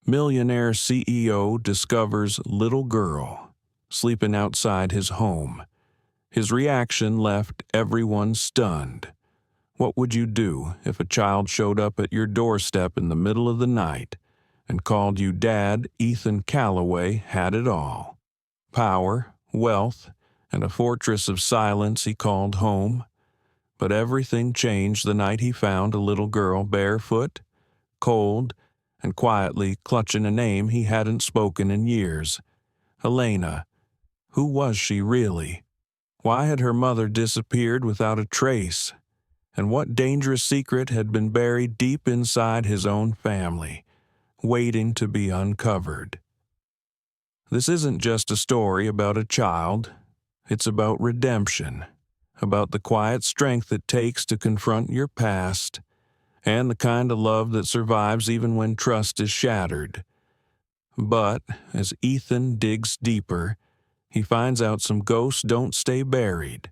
Millionaire CEO discovers little girl sleeping outside his home. His reaction left everyone stunned. What would you do if a child showed up at your doorstep in the middle of the night and called you Dad? Ethan Calloway had it all. Power, wealth, and a fortress of silence he called home. But everything changed the night he found a little girl barefoot, cold, and quietly clutching a name he hadn't spoken in years. Elena. Who was she really? Why had her mother disappeared without a trace? And what dangerous secret had been buried deep inside his own family, waiting to be uncovered? This isn't just a story about a child. It's about redemption, about the quiet strength it takes to confront your past, and the kind of love that survives even when trust is shattered. But as Ethan digs deeper, he finds out some ghosts don't stay buried.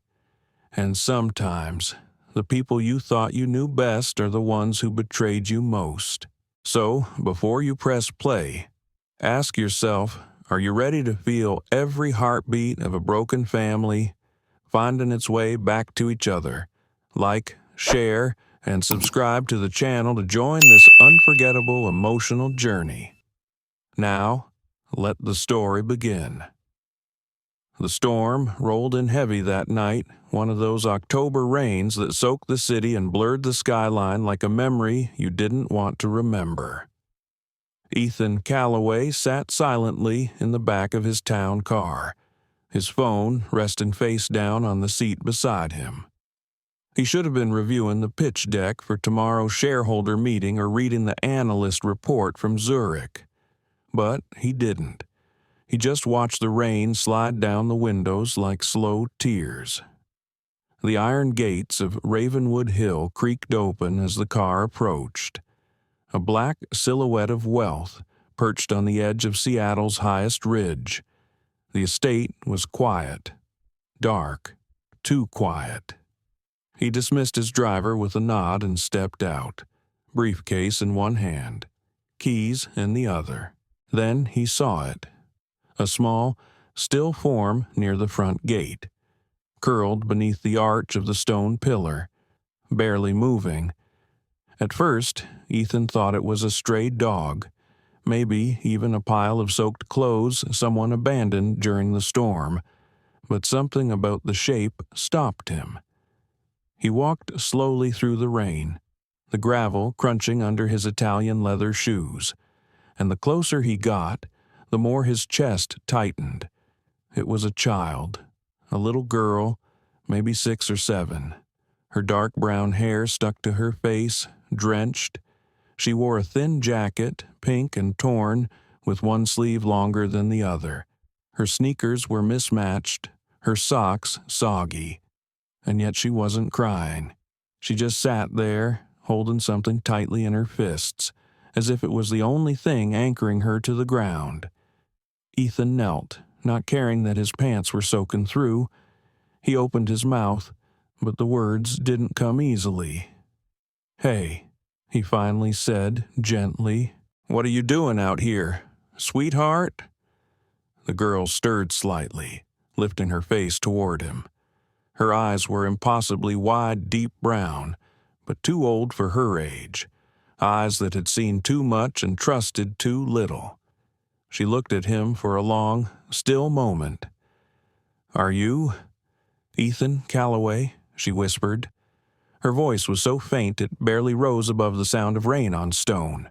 And sometimes, the people you thought you knew best are the ones who betrayed you most. So, before you press play, ask yourself, are you ready to feel every heartbeat of a broken family finding its way back to each other? Like, share, and subscribe to the channel to join this unforgettable emotional journey. Now, let the story begin. The storm rolled in heavy that night, one of those October rains that soaked the city and blurred the skyline like a memory you didn't want to remember. Ethan Calloway sat silently in the back of his town car, his phone resting face down on the seat beside him. He should have been reviewing the pitch deck for tomorrow's shareholder meeting or reading the analyst report from Zurich. But he didn't. He just watched the rain slide down the windows like slow tears. The iron gates of Ravenwood Hill creaked open as the car approached. A black silhouette of wealth perched on the edge of Seattle's highest ridge. The estate was quiet, dark, too quiet. He dismissed his driver with a nod and stepped out, briefcase in one hand, keys in the other. Then he saw it. A small, still form near the front gate, curled beneath the arch of the stone pillar, barely moving. At first, Ethan thought it was a stray dog, maybe even a pile of soaked clothes someone abandoned during the storm, but something about the shape stopped him. He walked slowly through the rain, the gravel crunching under his Italian leather shoes, and the closer he got, the more his chest tightened. It was a child, a little girl, maybe 6 or 7. Her dark brown hair stuck to her face, drenched. She wore a thin jacket, pink and torn, with one sleeve longer than the other. Her sneakers were mismatched, her socks soggy. And yet she wasn't crying. She just sat there, holding something tightly in her fists, as if it was the only thing anchoring her to the ground. Ethan knelt, not caring that his pants were soaking through. He opened his mouth, but the words didn't come easily. "Hey," he finally said, gently. "What are you doing out here, sweetheart?" The girl stirred slightly, lifting her face toward him. Her eyes were impossibly wide, deep brown, but too old for her age. Eyes that had seen too much and trusted too little. She looked at him for a long, still moment. "Are you Ethan Calloway?" she whispered. Her voice was so faint it barely rose above the sound of rain on stone.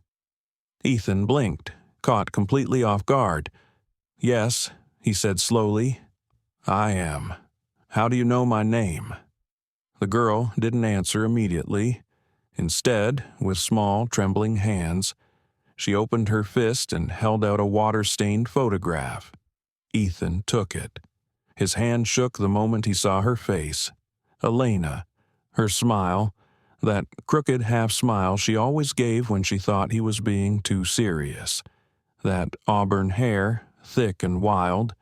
Ethan blinked, caught completely off guard. "Yes," he said slowly. "I am. How do you know my name?" The girl didn't answer immediately. Instead, with small, trembling hands, she opened her fist and held out a water-stained photograph. Ethan took it. His hand shook the moment he saw her face. Elena. Her smile, that crooked half-smile she always gave when she thought he was being too serious. That auburn hair, thick and wild.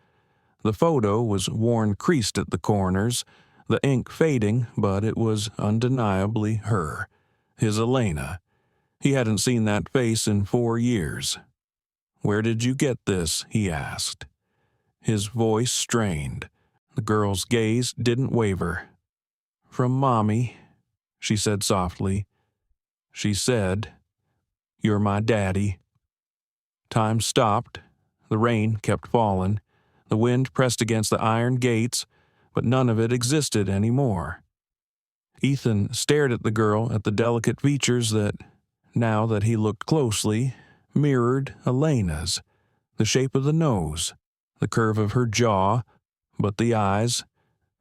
The photo was worn creased at the corners, the ink fading, but it was undeniably her, his Elena. He hadn't seen that face in 4 years. "Where did you get this?" he asked. His voice strained. The girl's gaze didn't waver. "From Mommy," she said softly. She said, "You're my daddy." Time stopped. The rain kept falling. The wind pressed against the iron gates, but none of it existed anymore. Ethan stared at the girl, at the delicate features that, now that he looked closely, mirrored Elena's. The shape of the nose, the curve of her jaw, but the eyes,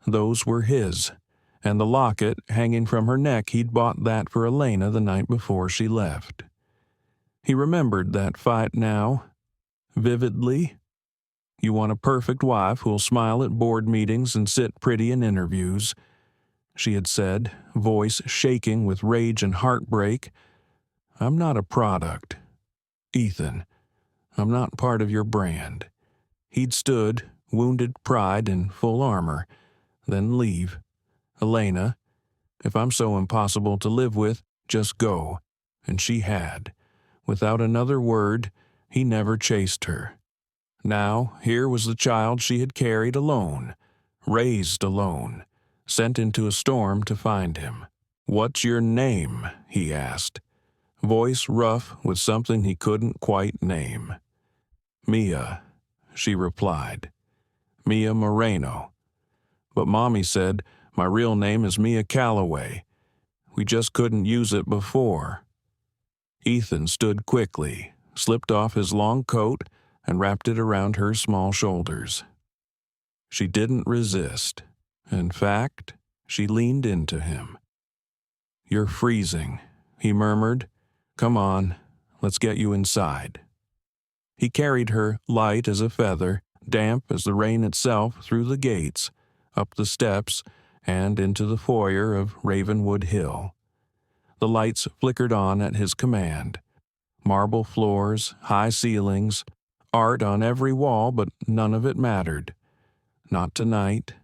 those were his. And the locket hanging from her neck, he'd bought that for Elena the night before she left. He remembered that fight now, vividly. You want a perfect wife who'll smile at board meetings and sit pretty in interviews, she had said, voice shaking with rage and heartbreak. I'm not a product. Ethan, I'm not part of your brand. He'd stood, wounded pride in full armor, then leave. Elena, if I'm so impossible to live with, just go. And she had. Without another word, he never chased her. Now, here was the child she had carried alone, raised alone, sent into a storm to find him. "What's your name?" he asked, voice rough with something he couldn't quite name. "Mia," she replied. "Mia Moreno. But Mommy said my real name is Mia Calloway. We just couldn't use it before." Ethan stood quickly, slipped off his long coat, and wrapped it around her small shoulders. She didn't resist. In fact, she leaned into him. "You're freezing," he murmured. "Come on, let's get you inside." He carried her, light as a feather, damp as the rain itself, through the gates, up the steps, and into the foyer of Ravenwood Hill. The lights flickered on at his command. Marble floors, high ceilings, art on every wall, but none of it mattered. Not tonight.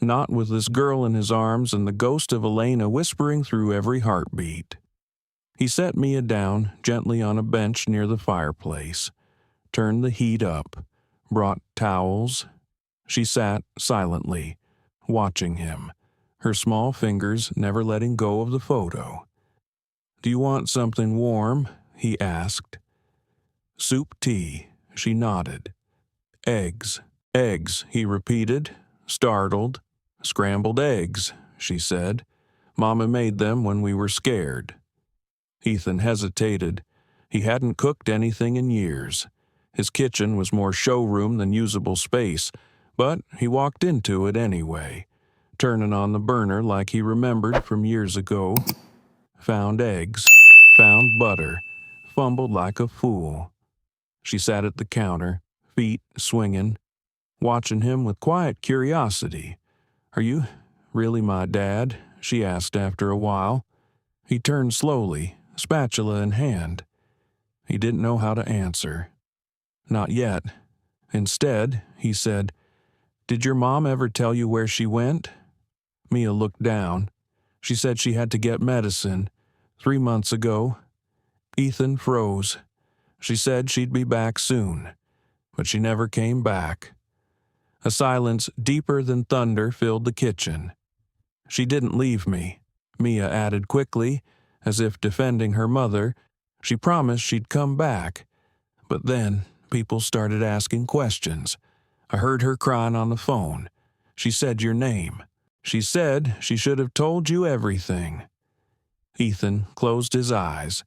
Not with this girl in his arms and the ghost of Elena whispering through every heartbeat. He set Mia down gently on a bench near the fireplace, turned the heat up, brought towels. She sat silently, watching him, her small fingers never letting go of the photo. "Do you want something warm?" he asked. "Soup tea," she nodded. "Eggs." "Eggs," he repeated, startled. "Scrambled eggs," she said. "Mama made them when we were scared." Ethan hesitated. He hadn't cooked anything in years. His kitchen was more showroom than usable space, but he walked into it anyway, turning on the burner like he remembered from years ago. Found eggs, found butter, fumbled like a fool. She sat at the counter, feet swinging, watching him with quiet curiosity. "Are you really my dad?" she asked after a while. He turned slowly, spatula in hand. He didn't know how to answer. Not yet. Instead, he said, "Did your mom ever tell you where she went?" Mia looked down. She said she had to get medicine 3 months ago. Ethan froze. She said she'd be back soon, but she never came back. A silence deeper than thunder filled the kitchen. "She didn't leave me," Mia added quickly, as if defending her mother. "She promised she'd come back. But then people started asking questions. I heard her crying on the phone. She said your name. She said she should have told you everything." Ethan closed his eyes.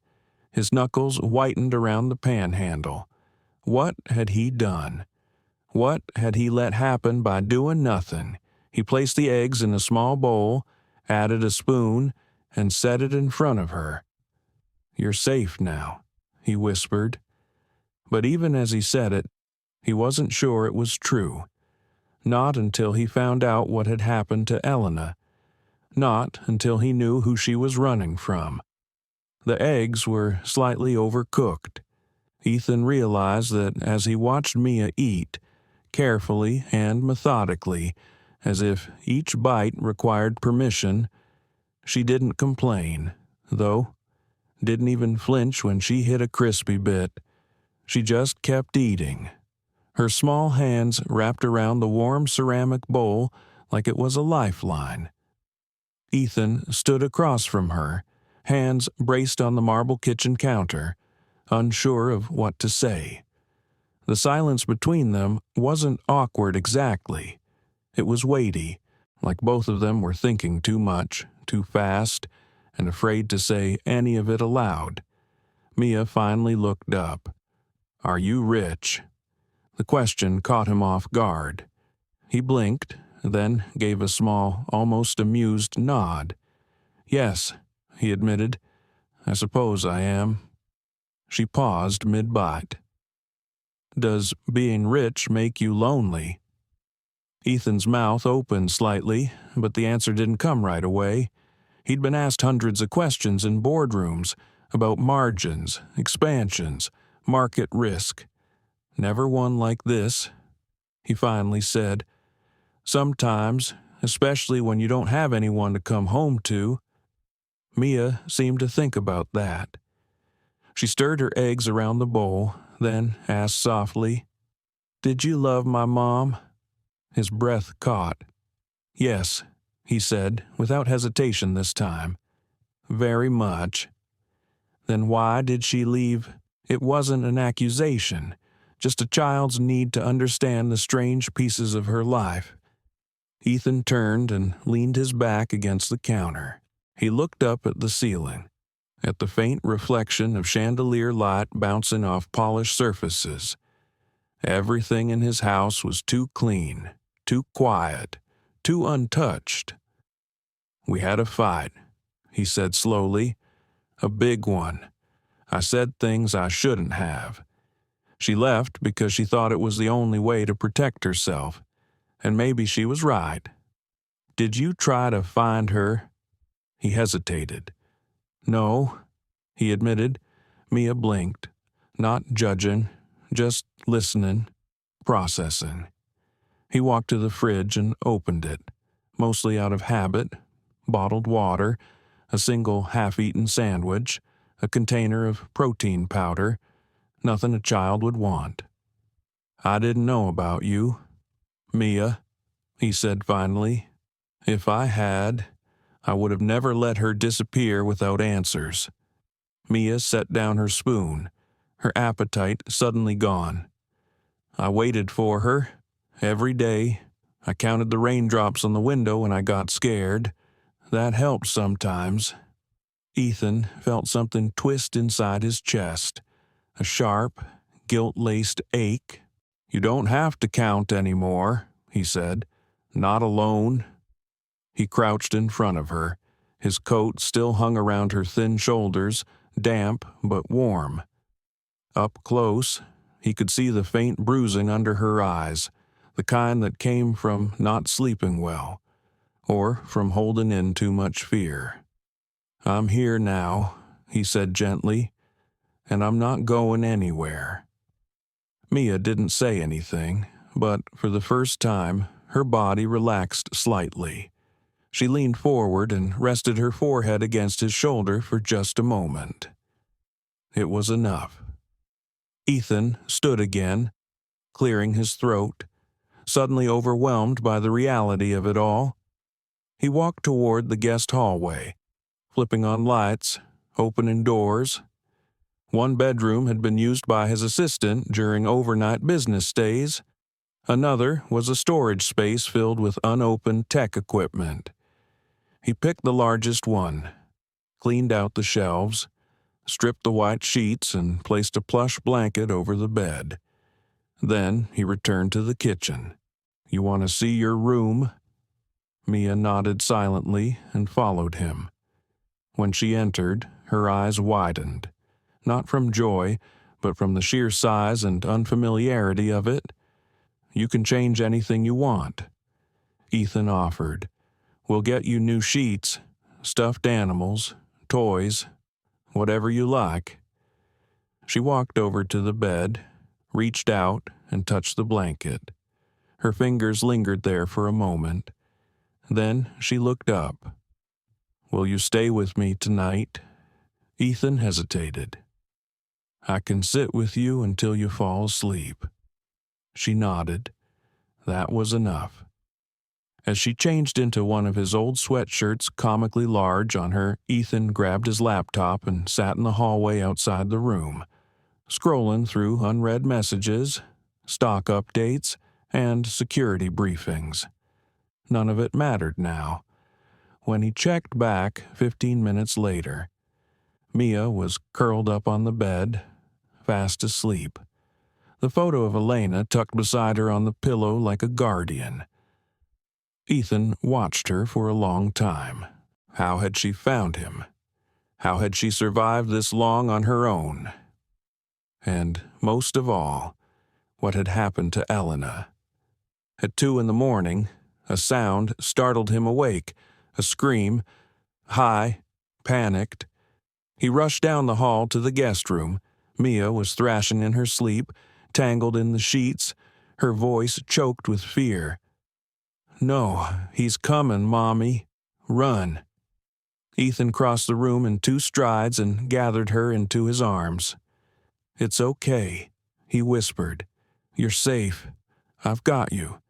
His knuckles whitened around the panhandle. What had he done? What had he let happen by doing nothing? He placed the eggs in a small bowl, added a spoon, and set it in front of her. "You're safe now," he whispered. But even as he said it, he wasn't sure it was true. Not until he found out what had happened to Elena. Not until he knew who she was running from. The eggs were slightly overcooked. Ethan realized that as he watched Mia eat, carefully and methodically, as if each bite required permission, she didn't complain, though, didn't even flinch when she hit a crispy bit. She just kept eating, her small hands wrapped around the warm ceramic bowl like it was a lifeline. Ethan stood across from her, hands braced on the marble kitchen counter, unsure of what to say. The silence between them wasn't awkward exactly. It was weighty, like both of them were thinking too much, too fast, and afraid to say any of it aloud. Mia finally looked up. "Are you rich?" The question caught him off guard. He blinked, then gave a small, almost amused nod. "Yes," he admitted. "I suppose I am." She paused mid-bite. "Does being rich make you lonely?" Ethan's mouth opened slightly, but the answer didn't come right away. He'd been asked hundreds of questions in boardrooms about margins, expansions, market risk. Never one like this. He finally said, "Sometimes, especially when you don't have anyone to come home to." Mia seemed to think about that. She stirred her eggs around the bowl, then asked softly, "Did you love my mom?" His breath caught. "Yes," he said, without hesitation this time. "Very much." "Then why did she leave?" It wasn't an accusation, just a child's need to understand the strange pieces of her life. Ethan turned and leaned his back against the counter. He looked up at the ceiling, at the faint reflection of chandelier light bouncing off polished surfaces. Everything in his house was too clean, too quiet, too untouched. "We had a fight," he said slowly. "A big one. I said things I shouldn't have. She left because she thought it was the only way to protect herself, and maybe she was right. Did you try to find her?" He hesitated. "No," he admitted. Mia blinked, not judging, just listening, processing. He walked to the fridge and opened it, mostly out of habit. Bottled water, a single half-eaten sandwich, a container of protein powder, nothing a child would want. "I didn't know about you, Mia," he said finally. "If I had, I would have never let her disappear without answers." Mia set down her spoon, her appetite suddenly gone. "I waited for her, every day. I counted the raindrops on the window when I got scared. That helped sometimes." Ethan felt something twist inside his chest, a sharp, guilt-laced ache. "You don't have to count anymore," he said. "Not alone." He crouched in front of her. His coat still hung around her thin shoulders, damp but warm. Up close, he could see the faint bruising under her eyes, the kind that came from not sleeping well, or from holding in too much fear. "I'm here now," he said gently, "and I'm not going anywhere." Mia didn't say anything, but for the first time, her body relaxed slightly. She leaned forward and rested her forehead against his shoulder for just a moment. It was enough. Ethan stood again, clearing his throat, suddenly overwhelmed by the reality of it all. He walked toward the guest hallway, flipping on lights, opening doors. One bedroom had been used by his assistant during overnight business days. Another was a storage space filled with unopened tech equipment. He picked the largest one, cleaned out the shelves, stripped the white sheets, and placed a plush blanket over the bed. Then he returned to the kitchen. "You want to see your room?" Mia nodded silently and followed him. When she entered, her eyes widened, not from joy, but from the sheer size and unfamiliarity of it. "You can change anything you want," Ethan offered. "We'll get you new sheets, stuffed animals, toys, whatever you like." She walked over to the bed, reached out, and touched the blanket. Her fingers lingered there for a moment. Then she looked up. "Will you stay with me tonight?" Ethan hesitated. I can sit with you until you fall asleep." She nodded. That was enough. As she changed into one of his old sweatshirts comically large on her, Ethan grabbed his laptop and sat in the hallway outside the room, scrolling through unread messages, stock updates, and security briefings. None of it mattered now. When he checked back 15 minutes later, Mia was curled up on the bed, fast asleep. The photo of Elena tucked beside her on the pillow like a guardian. Ethan watched her for a long time. How had she found him? How had she survived this long on her own? And most of all, what had happened to Elena? At 2 a.m, a sound startled him awake, a scream, high, panicked. He rushed down the hall to the guest room. Mia was thrashing in her sleep, tangled in the sheets, her voice choked with fear. "No, he's coming, Mommy. Run." Ethan crossed the room in 2 strides and gathered her into his arms. "It's okay," he whispered. "You're safe. I've got you."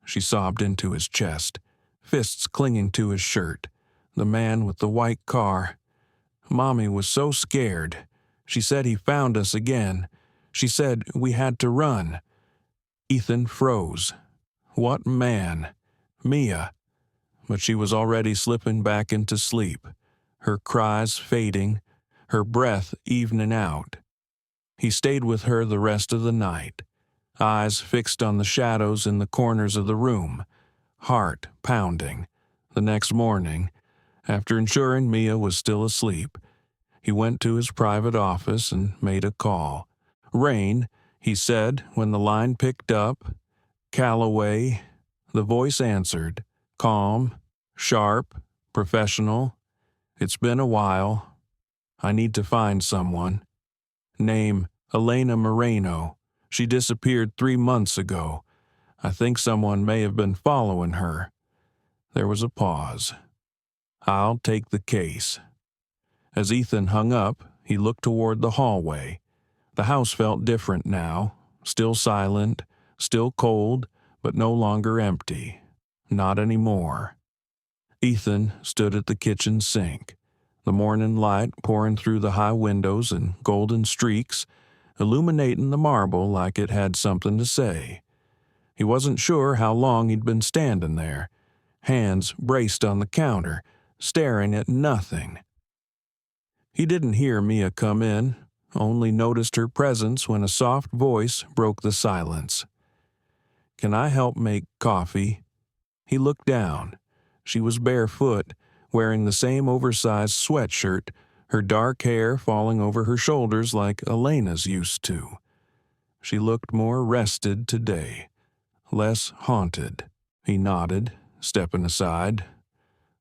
She sobbed into his chest, fists clinging to his shirt. The man with the white car. Mommy was so scared. She said he found us again. She said we had to run. Ethan froze. What man? Mia. But she was already slipping back into sleep, her cries fading, her breath evening out. He stayed with her the rest of the night, eyes fixed on the shadows in the corners of the room, heart pounding. The next morning, after ensuring Mia was still asleep, he went to his private office and made a call. "Rain," he said when the line picked up. "Calloway." The voice answered, calm, sharp, professional. "It's been a while. I need to find someone. Name, Elena Moreno. She disappeared 3 months ago. I think someone may have been following her." There was a pause. "I'll take the case." As Ethan hung up, he looked toward the hallway. The house felt different now, still silent, still cold, but no longer empty. Not anymore. Ethan stood at the kitchen sink, the morning light pouring through the high windows in golden streaks, illuminating the marble like it had something to say. He wasn't sure how long he'd been standing there, hands braced on the counter, staring at nothing. He didn't hear Mia come in, only noticed her presence when a soft voice broke the silence. "Can I help make coffee?" He looked down. She was barefoot, wearing the same oversized sweatshirt, her dark hair falling over her shoulders like Elena's used to. She looked more rested today, less haunted. He nodded, stepping aside.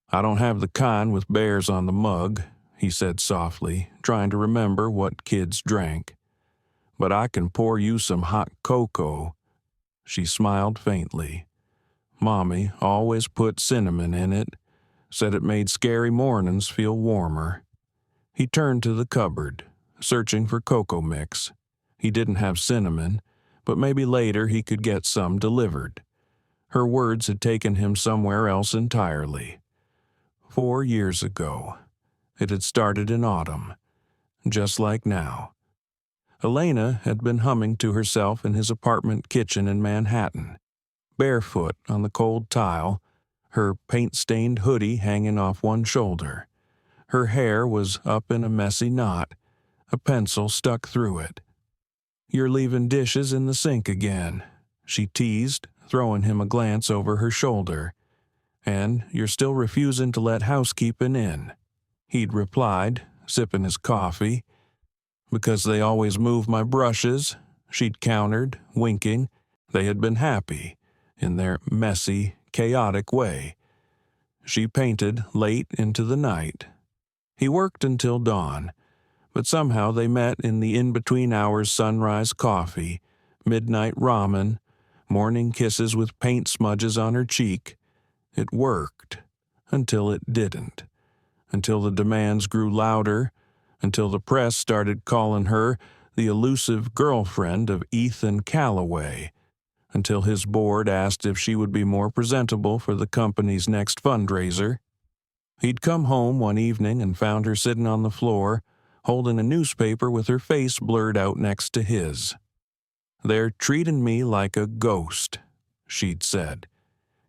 "I don't have the kind with bears on the mug," he said softly, trying to remember what kids drank. "But I can pour you some hot cocoa." She smiled faintly. Mommy always put cinnamon in it, said it made scary mornings feel warmer. He turned to the cupboard, searching for cocoa mix. He didn't have cinnamon, but maybe later he could get some delivered. Her words had taken him somewhere else entirely. 4 years ago. It had started in autumn, just like now. Elena had been humming to herself in his apartment kitchen in Manhattan, barefoot on the cold tile, her paint-stained hoodie hanging off one shoulder. Her hair was up in a messy knot, a pencil stuck through it. "You're leaving dishes in the sink again," she teased, throwing him a glance over her shoulder. "And you're still refusing to let housekeeping in." He'd replied, sipping his coffee. "Because they always move my brushes," she'd countered, winking. They had been happy, in their messy, chaotic way. She painted late into the night. He worked until dawn, but somehow they met in the in-between hours sunrise coffee, midnight ramen, morning kisses with paint smudges on her cheek. It worked, until it didn't. Until the demands grew louder, until the press started calling her the elusive girlfriend of Ethan Calloway, until his board asked if she would be more presentable for the company's next fundraiser. He'd come home one evening and found her sitting on the floor, holding a newspaper with her face blurred out next to his. "They're treating me like a ghost," she'd said.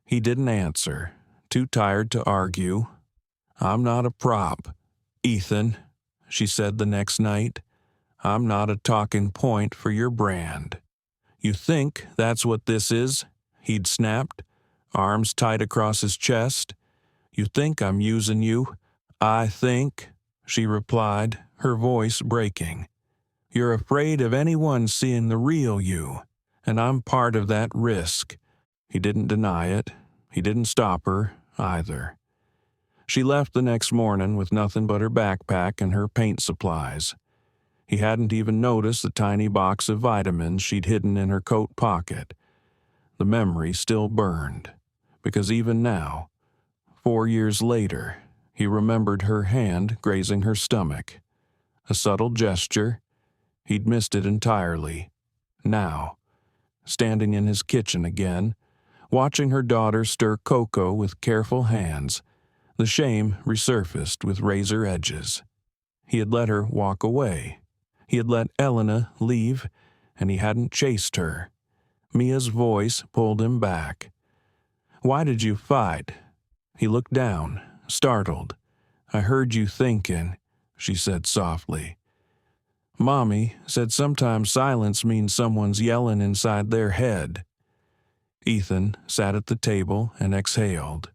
He didn't answer, too tired to argue. "I'm not a prop, Ethan," she said the next night. "I'm not a talking point for your brand." "You think that's what this is?" he'd snapped, arms tight across his chest. "You think I'm using you?" "I think," she replied, her voice breaking. "You're afraid of anyone seeing the real you, and I'm part of that risk." He didn't deny it. He didn't stop her, either. She left the next morning with nothing but her backpack and her paint supplies. He hadn't even noticed the tiny box of vitamins she'd hidden in her coat pocket. The memory still burned, because even now, 4 years later, he remembered her hand grazing her stomach. A subtle gesture. He'd missed it entirely. Now, standing in his kitchen again, watching her daughter stir cocoa with careful hands, the shame resurfaced with razor edges. He had let her walk away. He had let Elena leave, and he hadn't chased her. Mia's voice pulled him back. "Why did you fight?" He looked down, startled. "I heard you thinking," she said softly. "Mommy said sometimes silence means someone's yelling inside their head." Ethan sat at the table and exhaled.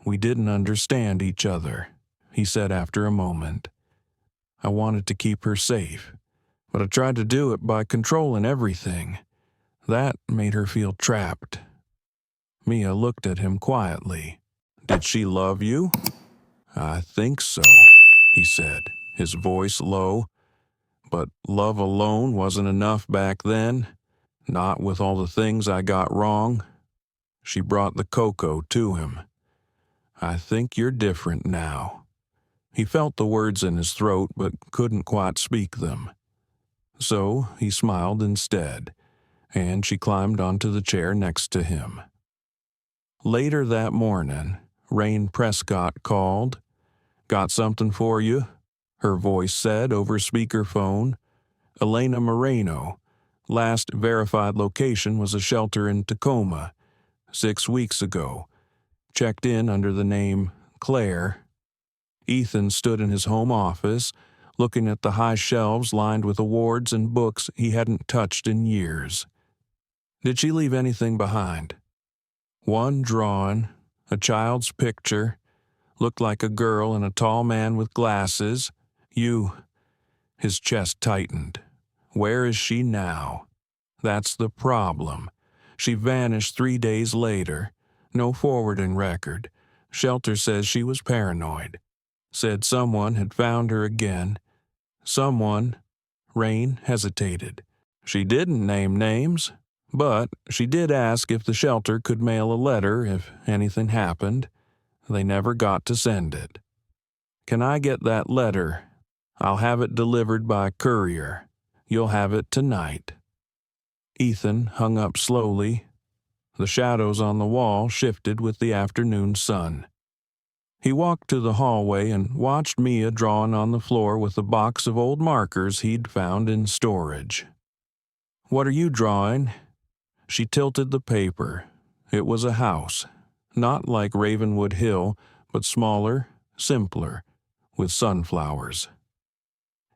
"We didn't understand each other," he said after a moment. "I wanted to keep her safe, but I tried to do it by controlling everything. That made her feel trapped." Mia looked at him quietly. "Did she love you?" "I think so," he said, his voice low. "But love alone wasn't enough back then. Not with all the things I got wrong." She brought the cocoa to him. "I think you're different now." He felt the words in his throat but couldn't quite speak them. So he smiled instead, and she climbed onto the chair next to him. Later that morning, Rain Prescott called. "Got something for you," her voice said over speakerphone. "Elena Moreno. Last verified location was a shelter in Tacoma, 6 weeks ago. Checked in under the name Claire." Ethan stood in his home office, looking at the high shelves lined with awards and books he hadn't touched in years. "Did she leave anything behind?" "One drawing, a child's picture. Looked like a girl and a tall man with glasses. You." His chest tightened. "Where is she now?" "That's the problem. She vanished 3 days later. No forwarding record. Shelter says she was paranoid. Said someone had found her again. Someone." Rain hesitated. "She didn't name names, but she did ask if the shelter could mail a letter if anything happened. They never got to send it." "Can I get that letter? I'll have it delivered by courier. You'll have it tonight." Ethan hung up slowly. The shadows on the wall shifted with the afternoon sun. He walked to the hallway and watched Mia drawing on the floor with a box of old markers he'd found in storage. "What are you drawing?" She tilted the paper. It was a house, not like Ravenwood Hill, but smaller, simpler, with sunflowers.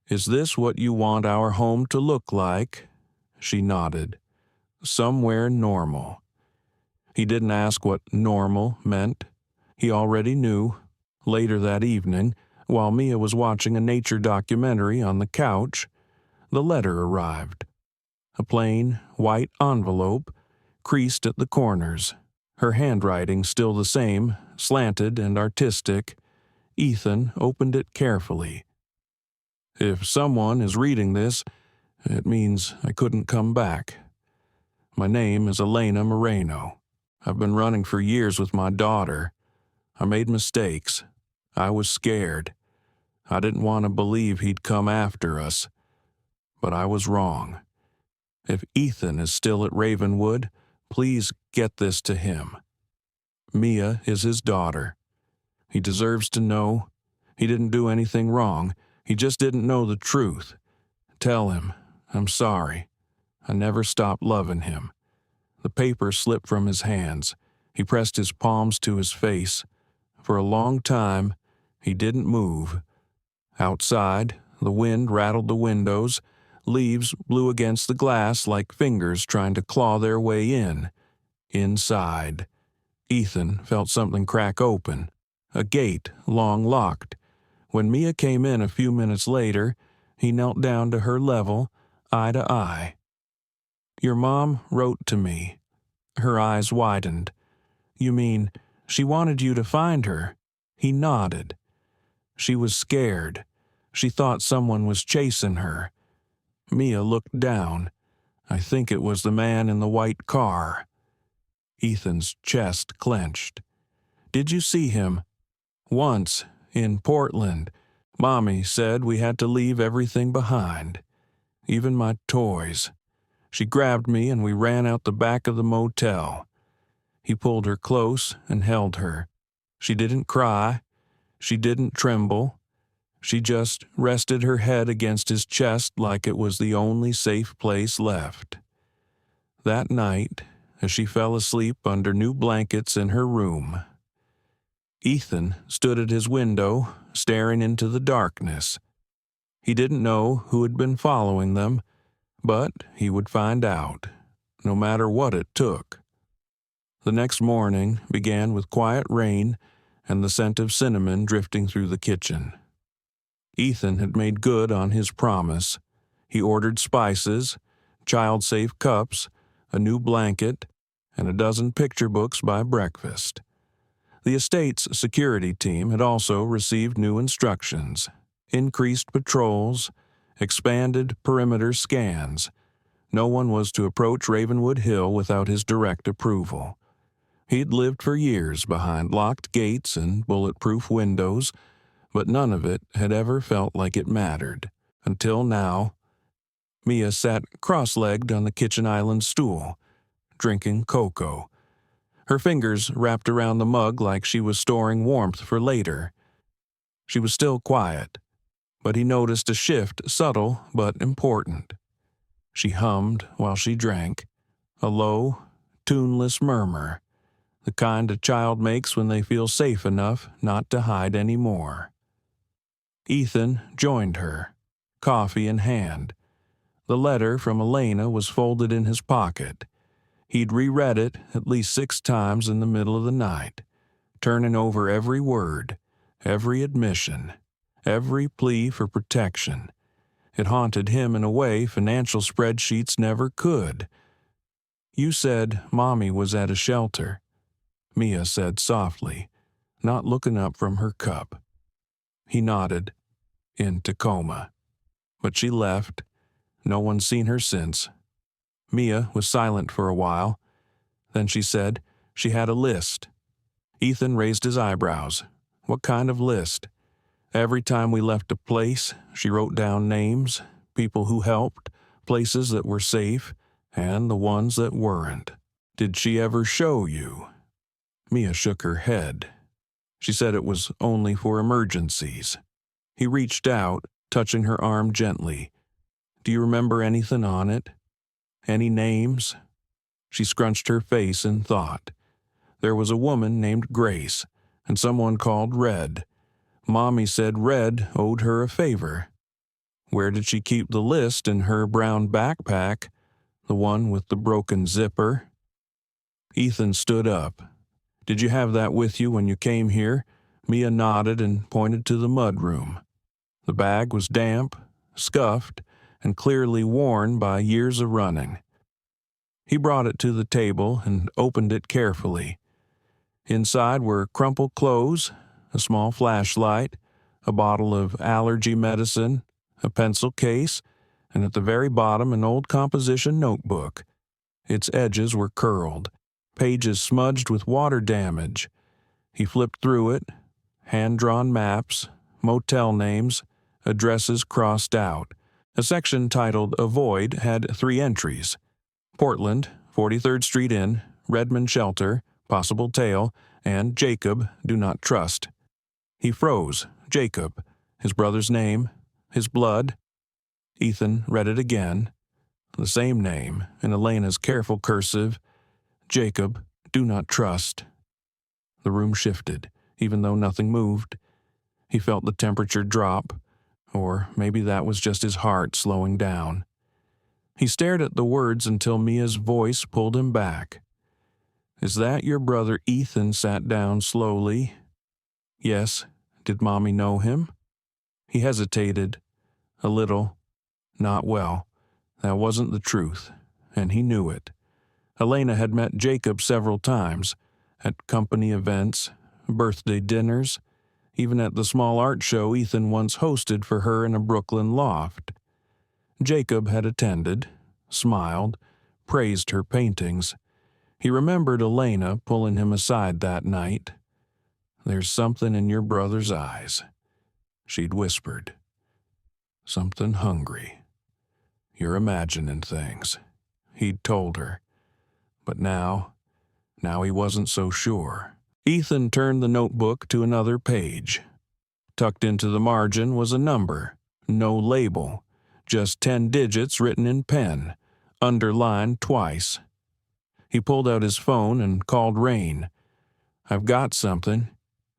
"Is this what you want our home to look like?" She nodded. "Somewhere normal." He didn't ask what normal meant. He already knew. Later that evening, while Mia was watching a nature documentary on the couch, the letter arrived. A plain, white envelope, creased at the corners. Her handwriting still the same, slanted and artistic. Ethan opened it carefully. "If someone is reading this, it means I couldn't come back. My name is Elena Moreno. I've been running for years with my daughter. I made mistakes. I was scared. I didn't want to believe he'd come after us. but I was wrong. If Ethan is still at Ravenwood, please get this to him. Mia is his daughter. He deserves to know. He didn't do anything wrong. He just didn't know the truth. Tell him, I'm sorry. I never stopped loving him." The paper slipped from his hands. He pressed his palms to his face. For a long time, he didn't move. Outside, the wind rattled the windows. Leaves blew against the glass like fingers trying to claw their way in. Inside, Ethan felt something crack open. A gate, long locked. When Mia came in a few minutes later, he knelt down to her level, eye to eye. "Your mom wrote to me." Her eyes widened. "You mean she wanted you to find her?" He nodded. "She was scared. She thought someone was chasing her." Mia looked down. "I think it was the man in the white car." Ethan's chest clenched. "Did you see him?" "Once, in Portland. Mommy said we had to leave everything behind. Even my toys. She grabbed me and we ran out the back of the motel." He pulled her close and held her. She didn't cry. She didn't tremble. She just rested her head against his chest like it was the only safe place left. That night, as she fell asleep under new blankets in her room, Ethan stood at his window, staring into the darkness. He didn't know who had been following them, but he would find out, no matter what it took. The next morning began with quiet rain and the scent of cinnamon drifting through the kitchen. Ethan had made good on his promise. He ordered spices, child-safe cups, a new blanket, and a dozen picture books by breakfast. The estate's security team had also received new instructions, increased patrols, expanded perimeter scans. No one was to approach Ravenwood Hill without his direct approval. He'd lived for years behind locked gates and bulletproof windows, but none of it had ever felt like it mattered. Until now. Mia sat cross-legged on the kitchen island stool, drinking cocoa. Her fingers wrapped around the mug like she was storing warmth for later. She was still quiet, but he noticed a shift, subtle but important. She hummed while she drank, a low, tuneless murmur, the kind a child makes when they feel safe enough not to hide anymore. Ethan joined her, coffee in hand. The letter from Elena was folded in his pocket. He'd reread it at least 6 times in the middle of the night, turning over every word, every admission, every plea for protection. It haunted him in a way financial spreadsheets never could. "You said Mommy was at a shelter," Mia said softly, not looking up from her cup. He nodded. "In Tacoma. But she left. No one's seen her since." Mia was silent for a while. Then she said she had a list. Ethan raised his eyebrows. "What kind of list?" "Every time we left a place, she wrote down names, people who helped, places that were safe, and the ones that weren't." "Did she ever show you?" Mia shook her head. She said it was only for emergencies. He reached out, touching her arm gently. "Do you remember anything on it? Any names?" She scrunched her face in thought. There was a woman named Grace, and someone called Red. Mommy said Red owed her a favor. Where did she keep the list in her brown backpack, the one with the broken zipper? Ethan stood up. "Did you have that with you when you came here?" Mia nodded and pointed to the mudroom. The bag was damp, scuffed, and clearly worn by years of running. He brought it to the table and opened it carefully. Inside were crumpled clothes, a small flashlight, a bottle of allergy medicine, a pencil case, and at the very bottom an old composition notebook. Its edges were curled, pages smudged with water damage. He flipped through it, hand-drawn maps, motel names, addresses crossed out, A section titled Avoid had 3 entries: Portland, 43rd Street Inn, Redmond Shelter, Possible Tail, and Jacob, Do Not Trust. He froze. Jacob. His brother's name. His blood. Ethan read it again. The same name, in Elena's careful cursive. Jacob, Do Not Trust. The room shifted, even though nothing moved. He felt the temperature drop, or maybe that was just his heart slowing down. He stared at the words until Mia's voice pulled him back. "Is that your brother Ethan?" Sat down slowly. "Yes." "Did Mommy know him?" He hesitated. A little. Not well. That wasn't the truth, and he knew it. Elena had met Jacob several times, at company events, birthday dinners, even at the small art show Ethan once hosted for her in a Brooklyn loft. Jacob had attended, smiled, praised her paintings. He remembered Elena pulling him aside that night. "There's something in your brother's eyes," she'd whispered. "Something hungry. You're imagining things," he'd told her. But now he wasn't so sure. Ethan turned the notebook to another page. Tucked into the margin was a number, no label, just 10 digits written in pen, underlined twice. He pulled out his phone and called Rain. "I've got something,"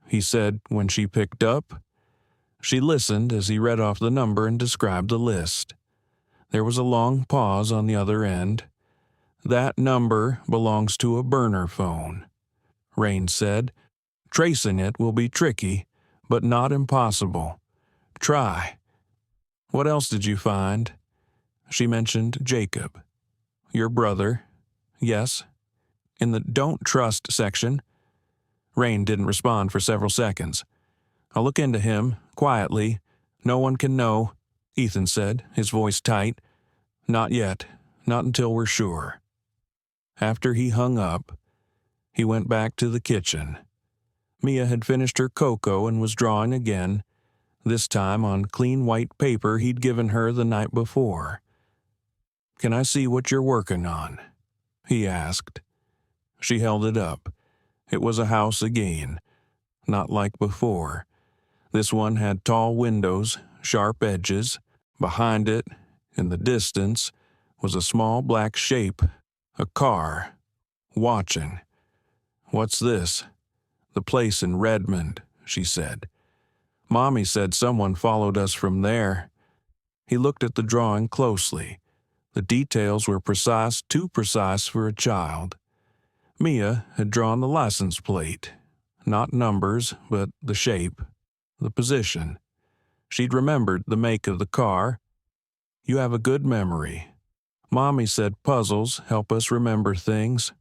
he said when she picked up. She listened as he read off the number and described the list. There was a long pause on the other end. "That number belongs to a burner phone," Rain said. "Tracing it will be tricky, but not impossible. Try." "What else did you find?" She mentioned Jacob. "Your brother?" "Yes." "In the Don't Trust section?" Rain didn't respond for several seconds. "I'll look into him, quietly. No one can know," Ethan said, his voice tight. "Not yet. Not until we're sure." After he hung up, he went back to the kitchen. Mia had finished her cocoa and was drawing again, this time on clean white paper he'd given her the night before. "Can I see what you're working on?" he asked. She held it up. It was a house again, not like before. This one had tall windows, sharp edges. Behind it, in the distance, was a small black shape, a car, watching. "What's this?" "The place in Redmond," she said. "Mommy said someone followed us from there." He looked at the drawing closely. The details were precise, too precise for a child. Mia had drawn the license plate. Not numbers, but the shape, the position. She'd remembered the make of the car. "You have a good memory. Mommy said puzzles help us remember things.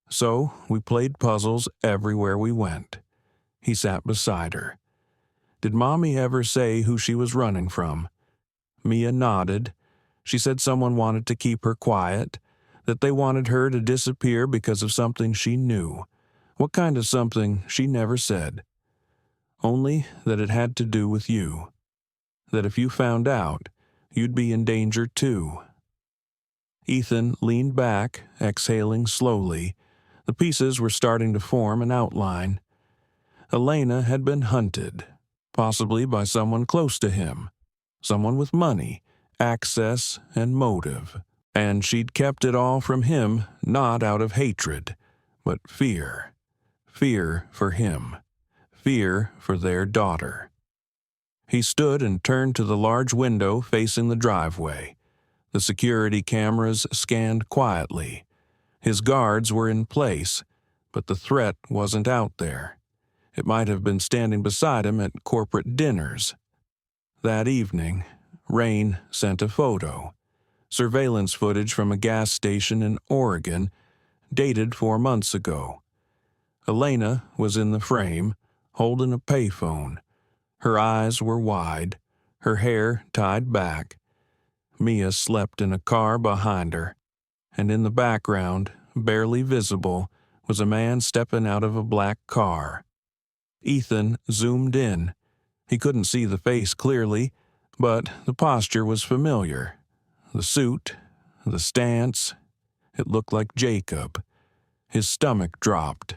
So we played puzzles everywhere we went." He sat beside her. "Did Mommy ever say who she was running from?" Mia nodded. She said someone wanted to keep her quiet, that they wanted her to disappear because of something she knew. What kind of something, she never said. Only that it had to do with you. That if you found out, you'd be in danger too. Ethan leaned back, exhaling slowly. The pieces were starting to form an outline. Elena had been hunted, possibly by someone close to him, someone with money, access, and motive. And she'd kept it all from him, not out of hatred, but fear. Fear for him. Fear for their daughter. He stood and turned to the large window facing the driveway. The security cameras scanned quietly. His guards were in place, but the threat wasn't out there. It might have been standing beside him at corporate dinners. That evening, Rain sent a photo. Surveillance footage from a gas station in Oregon, dated 4 months ago. Elena was in the frame, holding a payphone. Her eyes were wide, her hair tied back. Mia slept in a car behind her, and in the background, barely visible, was a man stepping out of a black car. Ethan zoomed in. He couldn't see the face clearly, But the posture was familiar. The suit, the stance, it looked like Jacob. His stomach dropped.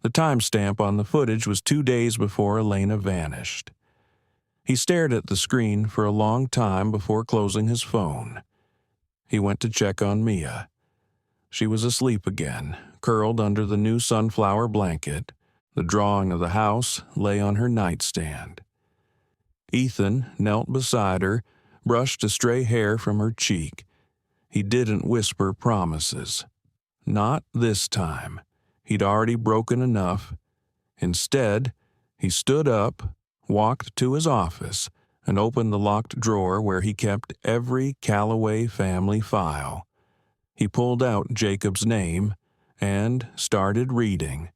The timestamp on the footage was 2 days before Elena vanished. He stared at the screen for a long time before closing his phone. He went to check on Mia. She was asleep again, curled under the new sunflower blanket. The drawing of the house lay on her nightstand. Ethan knelt beside her, brushed a stray hair from her cheek. He didn't whisper promises. Not this time. He'd already broken enough. Instead, he stood up, walked to his office, and opened the locked drawer where he kept every Calloway family file. He pulled out Jacob's name and started reading.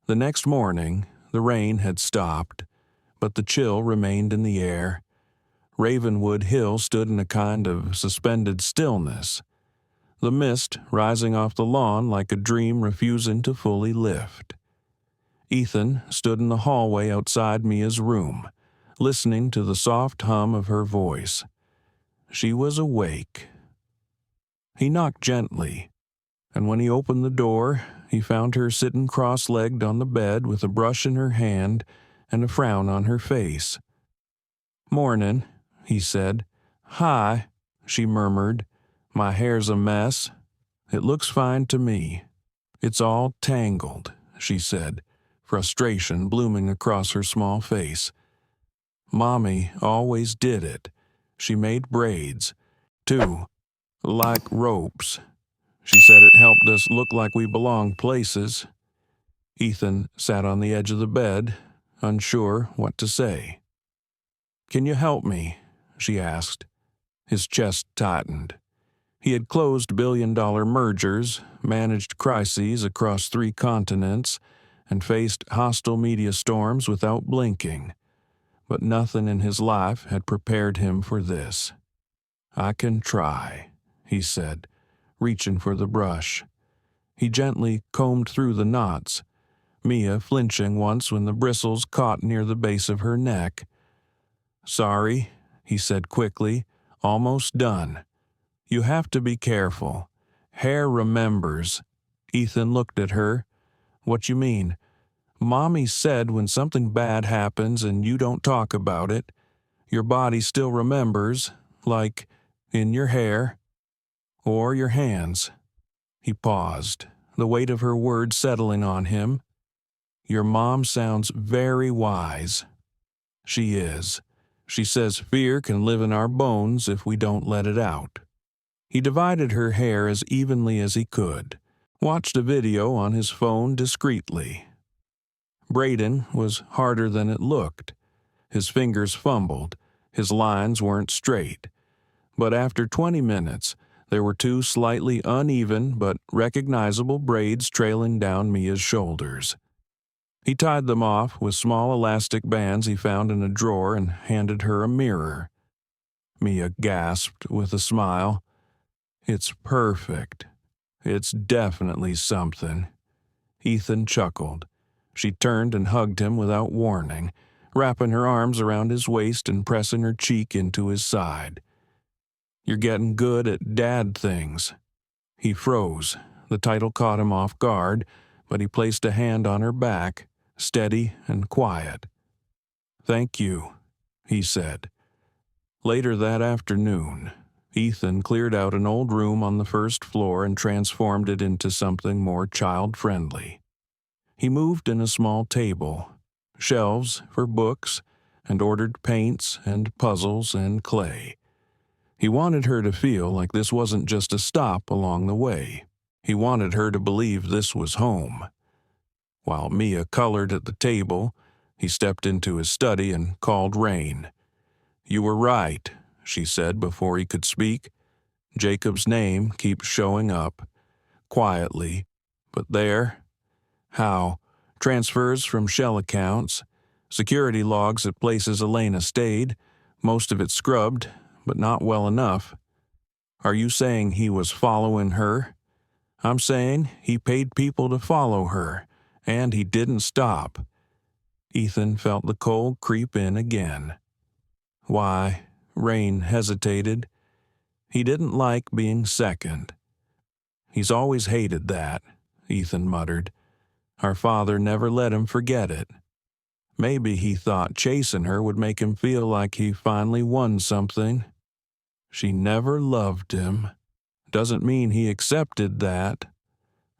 The next morning, the rain had stopped, but the chill remained in the air. Ravenwood Hill stood in a kind of suspended stillness, the mist rising off the lawn like a dream refusing to fully lift. Ethan stood in the hallway outside Mia's room, listening to the soft hum of her voice. She was awake. He knocked gently, and when he opened the door, he found her sitting cross-legged on the bed with a brush in her hand and a frown on her face. "Mornin'," he said. "Hi," she murmured. "My hair's a mess." "It looks fine to me." "It's all tangled," she said, frustration blooming across her small face. "Mommy always did it. She made braids, too, like ropes. She said it helped us look like we belonged places." Ethan sat on the edge of the bed, unsure what to say. "Can you help me?" she asked. His chest tightened. He had closed billion-dollar mergers, managed crises across 3 continents, and faced hostile media storms without blinking. But nothing in his life had prepared him for this. "I can try," he said, reaching for the brush. He gently combed through the knots, Mia flinching once when the bristles caught near the base of her neck. "Sorry," he said quickly, "almost done. You have to be careful. Hair remembers." Ethan looked at her. "What you mean?" "Mommy said when something bad happens and you don't talk about it, your body still remembers, like in your hair or your hands." He paused, the weight of her words settling on him. "Your mom sounds very wise." "She is. She says fear can live in our bones if we don't let it out." He divided her hair as evenly as he could, watched a video on his phone discreetly. Braiding was harder than it looked. His fingers fumbled, his lines weren't straight. But after 20 minutes, there were 2 slightly uneven but recognizable braids trailing down Mia's shoulders. He tied them off with small elastic bands he found in a drawer and handed her a mirror. Mia gasped with a smile. "It's perfect. It's definitely something." Ethan chuckled. She turned and hugged him without warning, wrapping her arms around his waist and pressing her cheek into his side. "You're getting good at dad things." He froze. The title caught him off guard, but he placed a hand on her back, steady and quiet. "Thank you," he said. Later that afternoon, Ethan cleared out an old room on the first floor and transformed it into something more child-friendly. He moved in a small table, shelves for books, and ordered paints and puzzles and clay. He wanted her to feel like this wasn't just a stop along the way. He wanted her to believe this was home. While Mia colored at the table, he stepped into his study and called Rain. "You were right," she said before he could speak. "Jacob's name keeps showing up, quietly, but there. How? Transfers from shell accounts, security logs at places Elena stayed, most of it scrubbed, but not well enough. Are you saying he was following her?" "I'm saying he paid people to follow her, and he didn't stop." Ethan felt the cold creep in again. "Why, Rain hesitated. He didn't like being second. He's always hated that, Ethan muttered. Our father never let him forget it. Maybe he thought chasing her would make him feel like he finally won something. She never loved him. Doesn't mean he accepted that.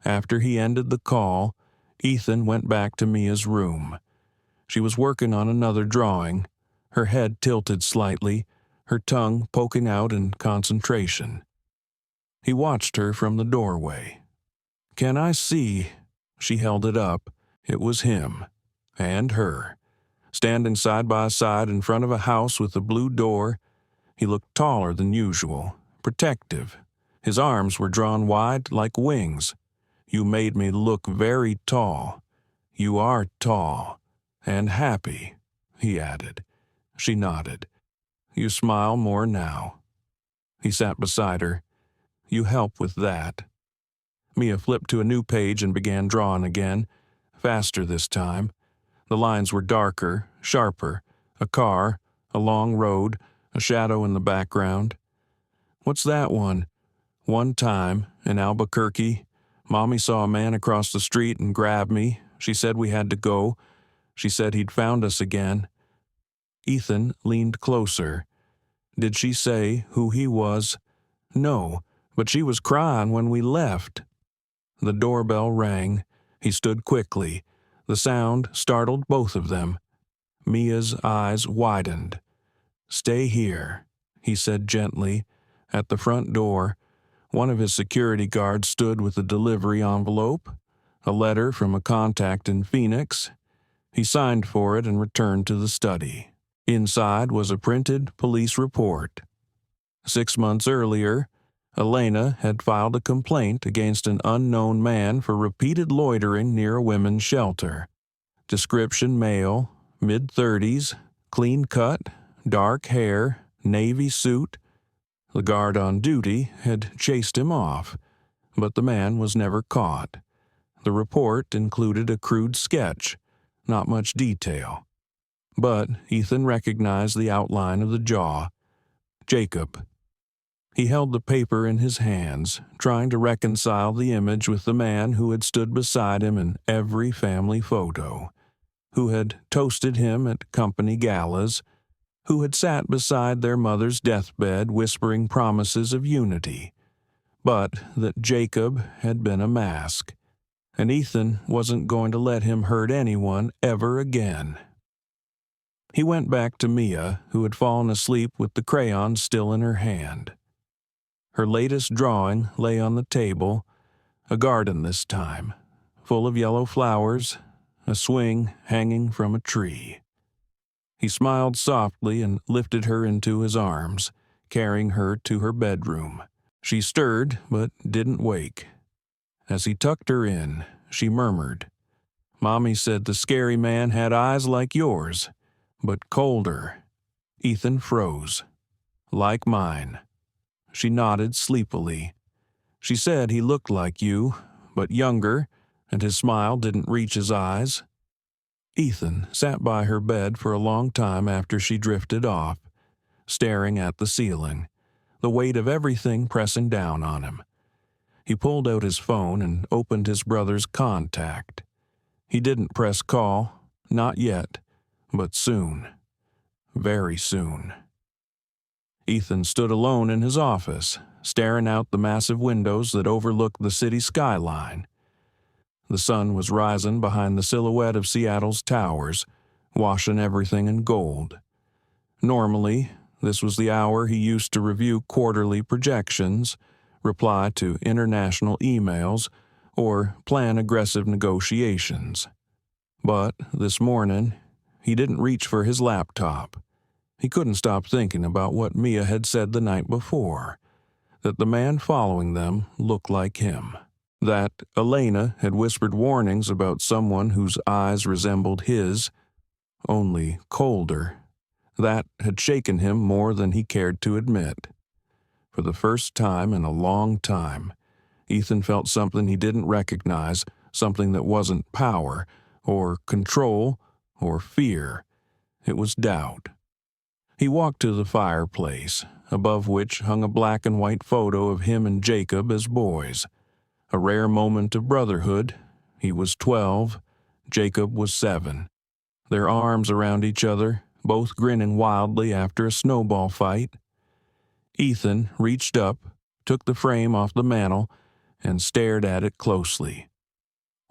After he ended the call, Ethan went back to Mia's room. She was working on another drawing, her head tilted slightly, her tongue poking out in concentration. He watched her from the doorway. "Can I see?" She held it up. It was him. And her. Standing side by side in front of a house with a blue door. He looked taller than usual, protective. His arms were drawn wide like wings. "You made me look very tall. You are tall. And happy," he added. She nodded. "You smile more now." He sat beside her. "You help with that." Mia flipped to a new page and began drawing again, faster this time. The lines were darker, sharper. A car, a long road, a shadow in the background. "What's that one?" "One time, in Albuquerque, Mommy saw a man across the street and grabbed me. She said we had to go. She said he'd found us again." Ethan leaned closer. "Did she say who he was?" "No, but she was crying when we left." The doorbell rang. He stood quickly. The sound startled both of them. Mia's eyes widened. "Stay here," he said gently. At the front door, one of his security guards stood with a delivery envelope, a letter from a contact in Phoenix. He signed for it and returned to the study. Inside was a printed police report. 6 months earlier, Elena had filed a complaint against an unknown man for repeated loitering near a women's shelter. Description: male, mid-30s, clean cut, dark hair, navy suit. The guard on duty had chased him off, but the man was never caught. The report included a crude sketch, not much detail. But Ethan recognized the outline of the jaw. Jacob. He held the paper in his hands, trying to reconcile the image with the man who had stood beside him in every family photo, who had toasted him at company galas, who had sat beside their mother's deathbed whispering promises of unity. But that Jacob had been a mask, and Ethan wasn't going to let him hurt anyone ever again. He went back to Mia, who had fallen asleep with the crayon still in her hand. Her latest drawing lay on the table, a garden this time, full of yellow flowers, a swing hanging from a tree. He smiled softly and lifted her into his arms, carrying her to her bedroom. She stirred, but didn't wake. As he tucked her in, she murmured, "Mommy said the scary man had eyes like yours, but colder." Ethan froze. "Like mine." She nodded sleepily. "She said he looked like you, but younger, and his smile didn't reach his eyes." Ethan sat by her bed for a long time after she drifted off, staring at the ceiling, the weight of everything pressing down on him. He pulled out his phone and opened his brother's contact. He didn't press call, not yet, but soon. Very soon. Ethan stood alone in his office, staring out the massive windows that overlooked the city skyline. The sun was rising behind the silhouette of Seattle's towers, washing everything in gold. Normally, this was the hour he used to review quarterly projections, reply to international emails, or plan aggressive negotiations. But this morning, he didn't reach for his laptop. He couldn't stop thinking about what Mia had said the night before, that the man following them looked like him, that Elena had whispered warnings about someone whose eyes resembled his, only colder. That had shaken him more than he cared to admit. For the first time in a long time, Ethan felt something he didn't recognize, something that wasn't power, or control, or fear. It was doubt. He walked to the fireplace, above which hung a black and white photo of him and Jacob as boys. A rare moment of brotherhood. He was 12, Jacob was 7. Their arms around each other, both grinning wildly after a snowball fight. Ethan reached up, took the frame off the mantel, and stared at it closely.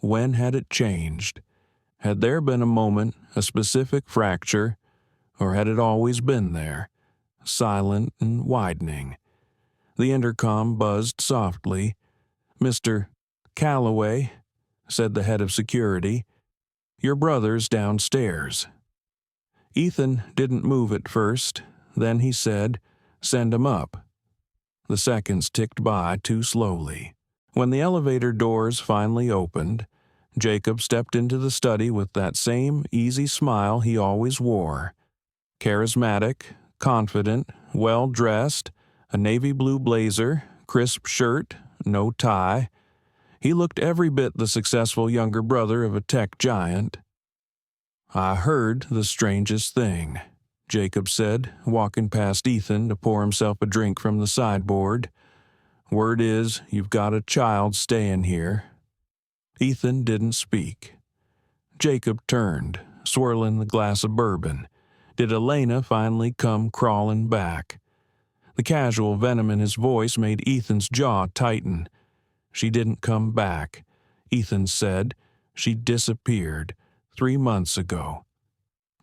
When had it changed? Had there been a moment, a specific fracture, or had it always been there, silent and widening? The intercom buzzed softly. "Mr. Calloway," said the head of security, "your brother's downstairs." Ethan didn't move at first. Then he said, "Send him up." The seconds ticked by too slowly. When the elevator doors finally opened, Jacob stepped into the study with that same easy smile he always wore. Charismatic, confident, well-dressed, a navy blue blazer, crisp shirt, no tie. He looked every bit the successful younger brother of a tech giant. "I heard the strangest thing," Jacob said, walking past Ethan to pour himself a drink from the sideboard. "Word is, you've got a child staying here." Ethan didn't speak. Jacob turned, swirling the glass of bourbon. Did Elena finally come crawling back? The casual venom in his voice made Ethan's jaw tighten. "She didn't come back," Ethan said. "She disappeared 3 months ago."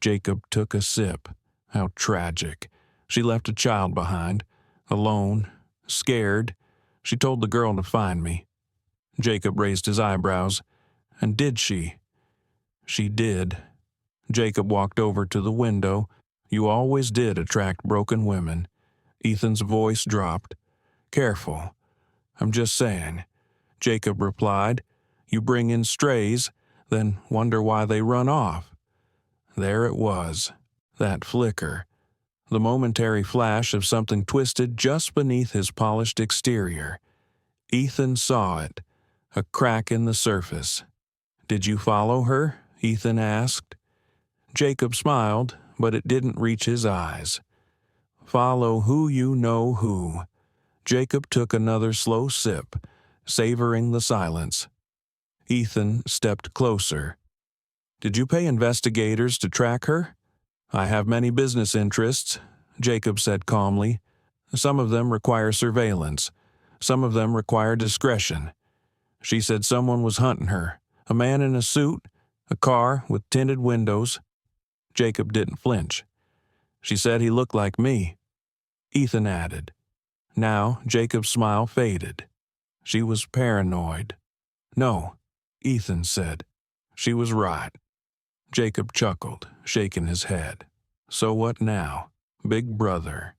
Jacob took a sip. How tragic. She left a child behind, alone, scared. "She told the girl to find me." Jacob raised his eyebrows. "And did she?" "She did." Jacob walked over to the window. "You always did attract broken women." Ethan's voice dropped. "Careful. I'm just saying," Jacob replied. "You bring in strays, then wonder why they run off." There it was, that flicker, the momentary flash of something twisted just beneath his polished exterior. Ethan saw it, a crack in the surface. "Did you follow her?" Ethan asked. Jacob smiled, but it didn't reach his eyes. "Follow who you know who." Jacob took another slow sip, savoring the silence. Ethan stepped closer. "Did you pay investigators to track her?" "I have many business interests," Jacob said calmly. "Some of them require surveillance. Some of them require discretion. She said someone was hunting her, a man in a suit, a car with tinted windows." Jacob didn't flinch. "She said he looked like me," Ethan added. Now Jacob's smile faded. "She was paranoid." "No," Ethan said. "She was right." Jacob chuckled, shaking his head. "So what now? Big brother.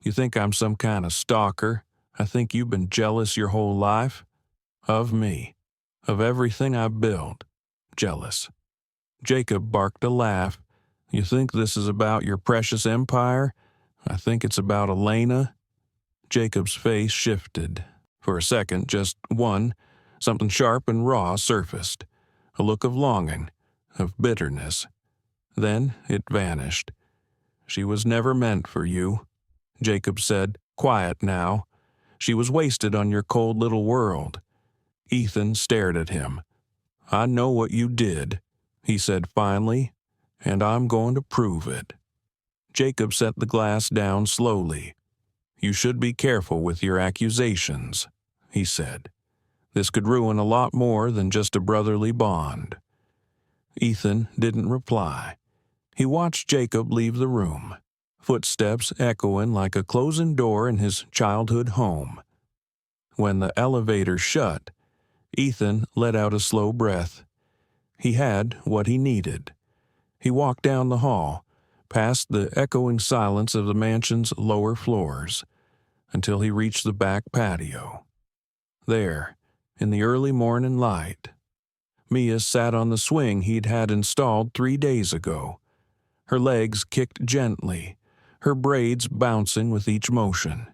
You think I'm some kind of stalker? I think you've been jealous your whole life? Of me. Of everything I built. Jealous." Jacob barked a laugh. "You think this is about your precious empire? I think it's about Elena." Jacob's face shifted. For a second, just one, something sharp and raw surfaced. A look of longing, of bitterness. Then it vanished. "She was never meant for you," Jacob said, quiet now. "She was wasted on your cold little world." Ethan stared at him. "I know what you did," he said finally, "and I'm going to prove it." Jacob set the glass down slowly. "You should be careful with your accusations," he said. "This could ruin a lot more than just a brotherly bond." Ethan didn't reply. He watched Jacob leave the room, footsteps echoing like a closing door in his childhood home. When the elevator shut, Ethan let out a slow breath. He had what he needed. He walked down the hall, past the echoing silence of the mansion's lower floors, until he reached the back patio. There, in the early morning light, Mia sat on the swing he'd had installed 3 days ago. Her legs kicked gently, her braids bouncing with each motion.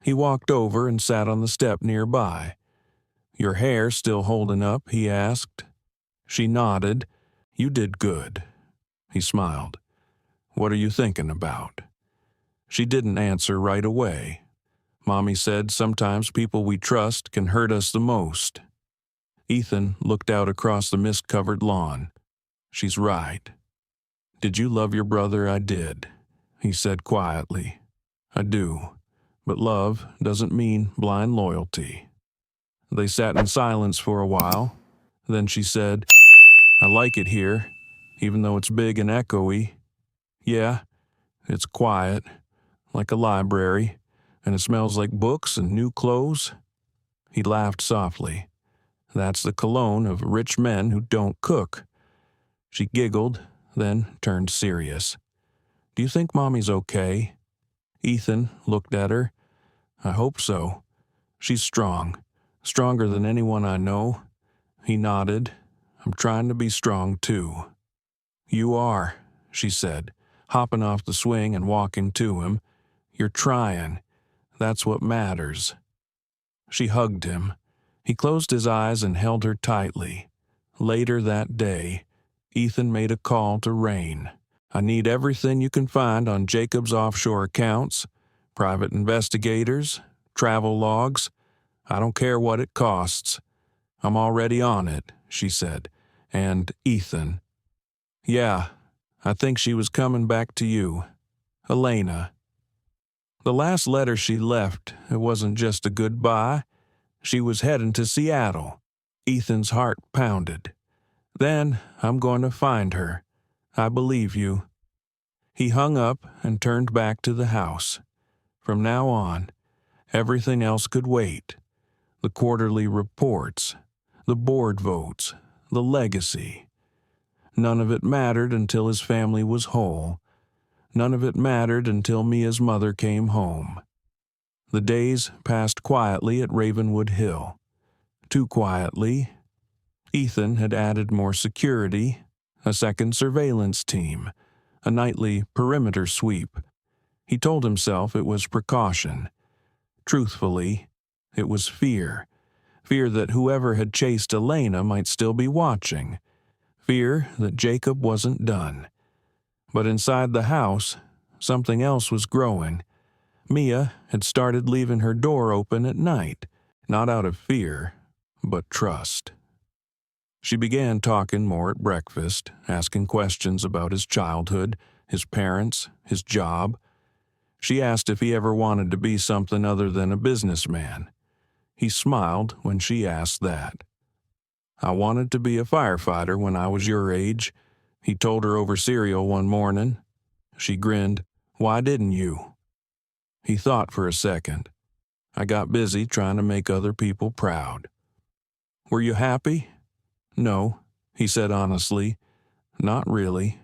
He walked over and sat on the step nearby. "Your hair still holding up?" he asked. She nodded. "You did good." He smiled. What are you thinking about?" She didn't answer right away. Mommy said sometimes people we trust can hurt us the most. Ethan looked out across the mist-covered lawn. "She's right." "Did you love your brother?" "I did," he said quietly. "I do, but love doesn't mean blind loyalty." They sat in silence for a while. Then she said, "I like it here, even though it's big and echoey." "Yeah, it's quiet, like a library, and it smells like books and new clothes." He laughed softly. "That's the cologne of rich men who don't cook." She giggled, then turned serious. "Do you think Mommy's okay?" Ethan looked at her. "I hope so. She's strong, stronger than anyone I know." He nodded. "I'm trying to be strong, too." "You are," she said, hopping off the swing and walking to him. "You're trying. That's what matters." She hugged him. He closed his eyes and held her tightly. Later that day, Ethan made a call to Rain. "I need everything you can find on Jacob's offshore accounts, private investigators, travel logs. I don't care what it costs. I'm already on it," she said. "And Ethan." "Yeah, I think she was coming back to you. Elena." The last letter she left, it wasn't just a goodbye. She was heading to Seattle. Ethan's heart pounded. "Then I'm going to find her. I believe you." He hung up and turned back to the house. From now on, everything else could wait. The quarterly reports, the board votes, the legacy. None of it mattered until his family was whole. None of it mattered until Mia's mother came home. The days passed quietly at Ravenwood Hill. Too quietly. Ethan had added more security, a second surveillance team, a nightly perimeter sweep. He told himself it was precaution. Truthfully, it was fear. Fear that whoever had chased Elena might still be watching. Fear that Jacob wasn't done. But inside the house, something else was growing. Mia had started leaving her door open at night, not out of fear, but trust. She began talking more at breakfast, asking questions about his childhood, his parents, his job. She asked if he ever wanted to be something other than a businessman. He smiled when she asked that. "I wanted to be a firefighter when I was your age," he told her over cereal one morning. She grinned. "Why didn't you?" He thought for a second. "I got busy trying to make other people proud." "Were you happy?" "No," he said honestly. "Not really."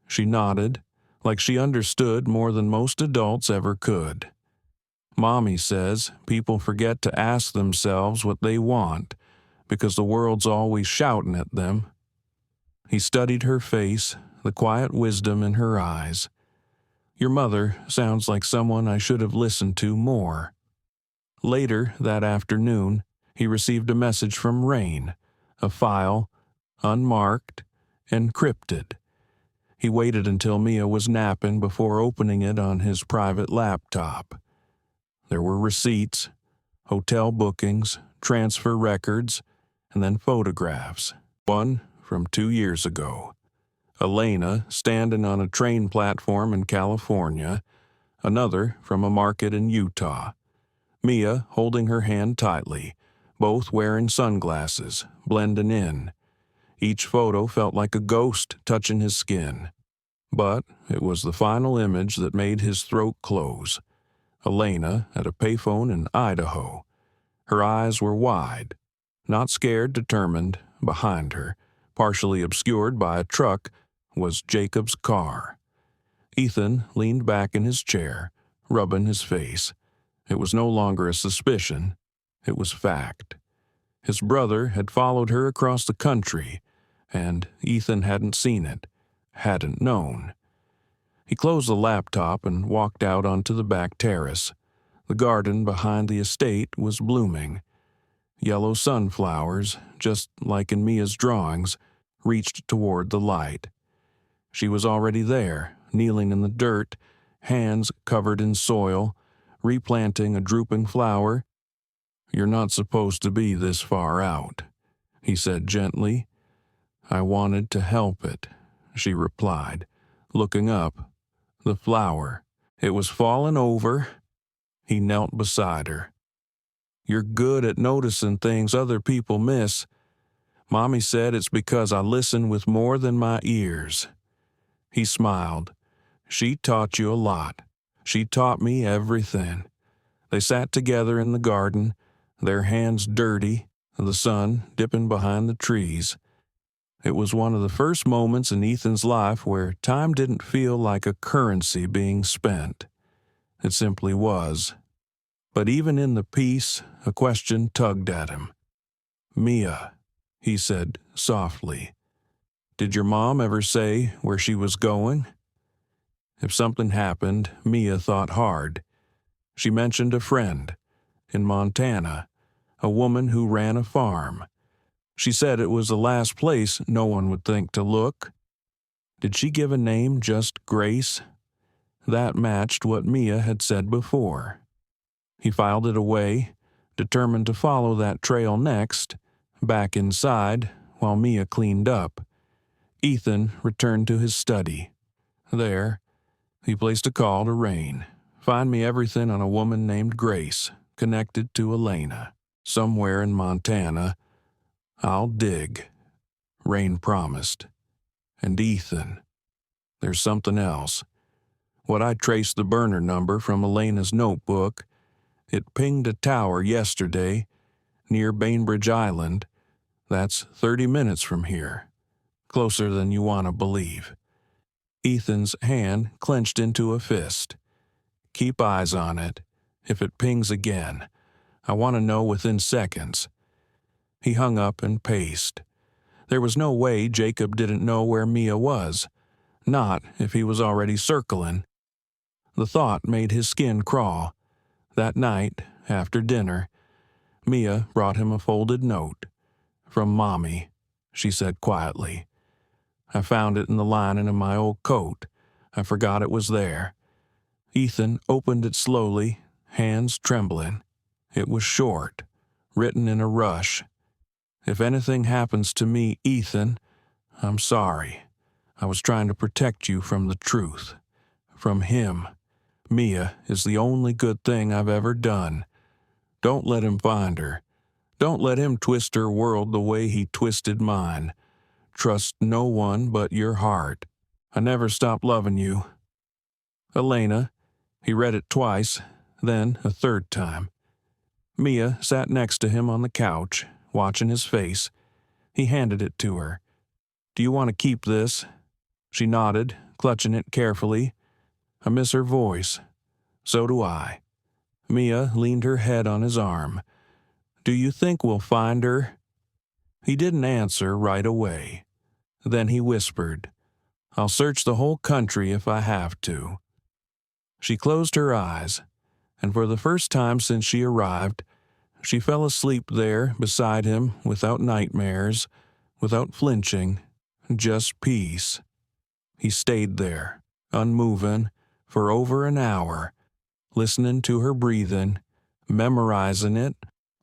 She nodded, like she understood more than most adults ever could. "Mommy says people forget to ask themselves what they want because the world's always shouting at them." He studied her face, the quiet wisdom in her eyes. "Your mother sounds like someone I should have listened to more." Later that afternoon, he received a message from Rain, a file, unmarked, encrypted. He waited until Mia was napping before opening it on his private laptop. There were receipts, hotel bookings, transfer records, and then photographs. One from 2 years ago. Elena standing on a train platform in California. Another from a market in Utah. Mia holding her hand tightly, both wearing sunglasses, blending in. Each photo felt like a ghost touching his skin. But it was the final image that made his throat close. Elena at a payphone in Idaho. Her eyes were wide, not scared, determined. Behind her, partially obscured by a truck, was Jacob's car. Ethan leaned back in his chair, rubbing his face. It was no longer a suspicion. It was fact. His brother had followed her across the country, and Ethan hadn't seen it, hadn't known. He closed the laptop and walked out onto the back terrace. The garden behind the estate was blooming. Yellow sunflowers, just like in Mia's drawings, reached toward the light. She was already there, kneeling in the dirt, hands covered in soil, replanting a drooping flower. "You're not supposed to be this far out," he said gently. "I wanted to help it," she replied, looking up. The flower. It was falling over. He knelt beside her. "You're good at noticing things other people miss. Mommy said it's because I listen with more than my ears." He smiled. "She taught you a lot. She taught me everything." They sat together in the garden, their hands dirty, the sun dipping behind the trees. It was one of the first moments in Ethan's life where time didn't feel like a currency being spent. It simply was. But even in the peace, a question tugged at him. "Mia," he said softly, "did your mom ever say where she was going?" If something happened, Mia thought hard. She mentioned a friend in Montana, a woman who ran a farm. She said it was the last place no one would think to look. Did she give a name just Grace? That matched what Mia had said before. He filed it away, determined to follow that trail next. Back inside, while Mia cleaned up, Ethan returned to his study. There, he placed a call to Rain. "Find me everything on a woman named Grace, connected to Elena, somewhere in Montana. I'll dig," Rain promised. "And Ethan, there's something else. When I traced the burner number from Elena's notebook, it pinged a tower yesterday near Bainbridge Island. That's 30 minutes from here. Closer than you want to believe." Ethan's hand clenched into a fist. "Keep eyes on it. If it pings again, I want to know within seconds." He hung up and paced. There was no way Jacob didn't know where Mia was. Not if he was already circling. The thought made his skin crawl. That night, after dinner, Mia brought him a folded note. "From Mommy," she said quietly. "I found it in the lining of my old coat. I forgot it was there." Ethan opened it slowly, hands trembling. It was short, written in a rush. "If anything happens to me, Ethan, I'm sorry. I was trying to protect you from the truth. From him. Mia is the only good thing I've ever done. Don't let him find her. Don't let him twist her world the way he twisted mine. Trust no one but your heart. I never stopped loving you. Elena." He read it twice, then a third time. Mia sat next to him on the couch, watching his face. He handed it to her. "Do you want to keep this?" She nodded, clutching it carefully. "I miss her voice." "So do I." Mia leaned her head on his arm. "Do you think we'll find her?" He didn't answer right away. Then he whispered, "I'll search the whole country if I have to." She closed her eyes, and for the first time since she arrived, she fell asleep there beside him without nightmares, without flinching, just peace. He stayed there, unmoving, for over an hour, listening to her breathing, memorizing it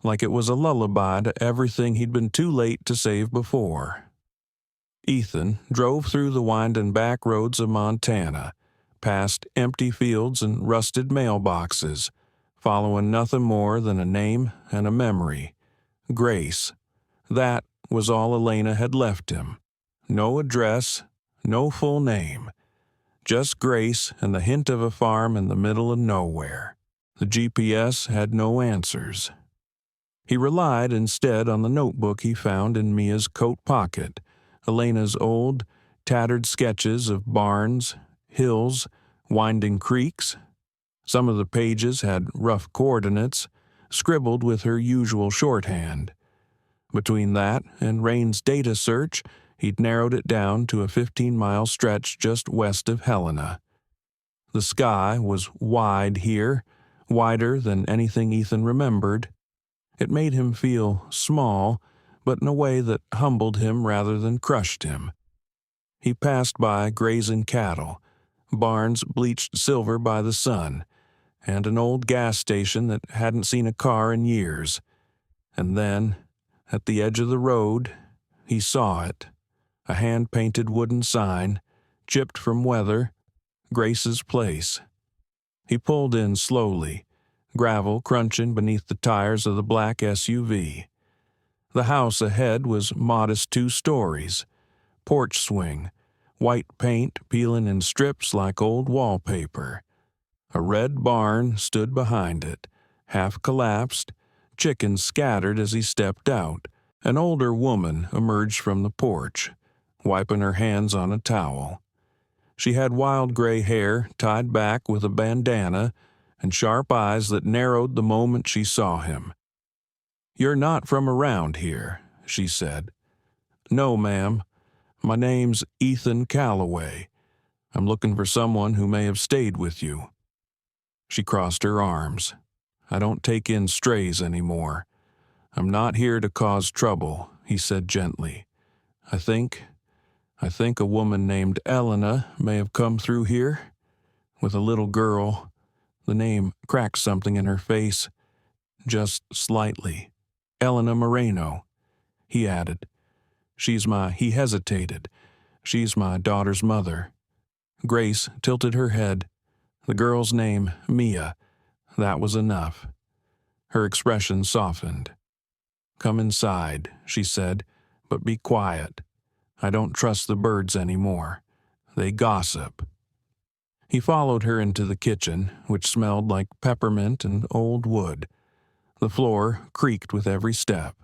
like it was a lullaby to everything he'd been too late to save before. Ethan drove through the winding back roads of Montana, past empty fields and rusted mailboxes, following nothing more than a name and a memory. Grace. That was all Elena had left him. No address, no full name. Just Grace and the hint of a farm in the middle of nowhere. The GPS had no answers. He relied instead on the notebook he found in Mia's coat pocket, Elena's old, tattered sketches of barns, hills, winding creeks. Some of the pages had rough coordinates, scribbled with her usual shorthand. Between that and Rain's data search, he'd narrowed it down to a 15-mile stretch just west of Helena. The sky was wide here, wider than anything Ethan remembered. It made him feel small, but in a way that humbled him rather than crushed him. He passed by grazing cattle, barns bleached silver by the sun, and an old gas station that hadn't seen a car in years. And then, at the edge of the road, he saw it, a hand-painted wooden sign, chipped from weather, Grace's Place. He pulled in slowly, gravel crunching beneath the tires of the black SUV. The house ahead was modest 2 stories, porch swing, white paint peeling in strips like old wallpaper. A red barn stood behind it, half collapsed, chickens scattered as he stepped out. An older woman emerged from the porch, wiping her hands on a towel. She had wild gray hair tied back with a bandana and sharp eyes that narrowed the moment she saw him. "You're not from around here," she said. "No, ma'am. My name's Ethan Calloway. I'm looking for someone who may have stayed with you." She crossed her arms. "I don't take in strays anymore. I'm not here to cause trouble," he said gently. I think a woman named Elena may have come through here with a little girl." The name cracked something in her face, just slightly. "Elena Moreno," he added. He hesitated. "She's my daughter's mother." Grace tilted her head. The girl's name, Mia. That was enough. Her expression softened. "Come inside," she said, "but be quiet. I don't trust the birds anymore. They gossip." He followed her into the kitchen, which smelled like peppermint and old wood. The floor creaked with every step.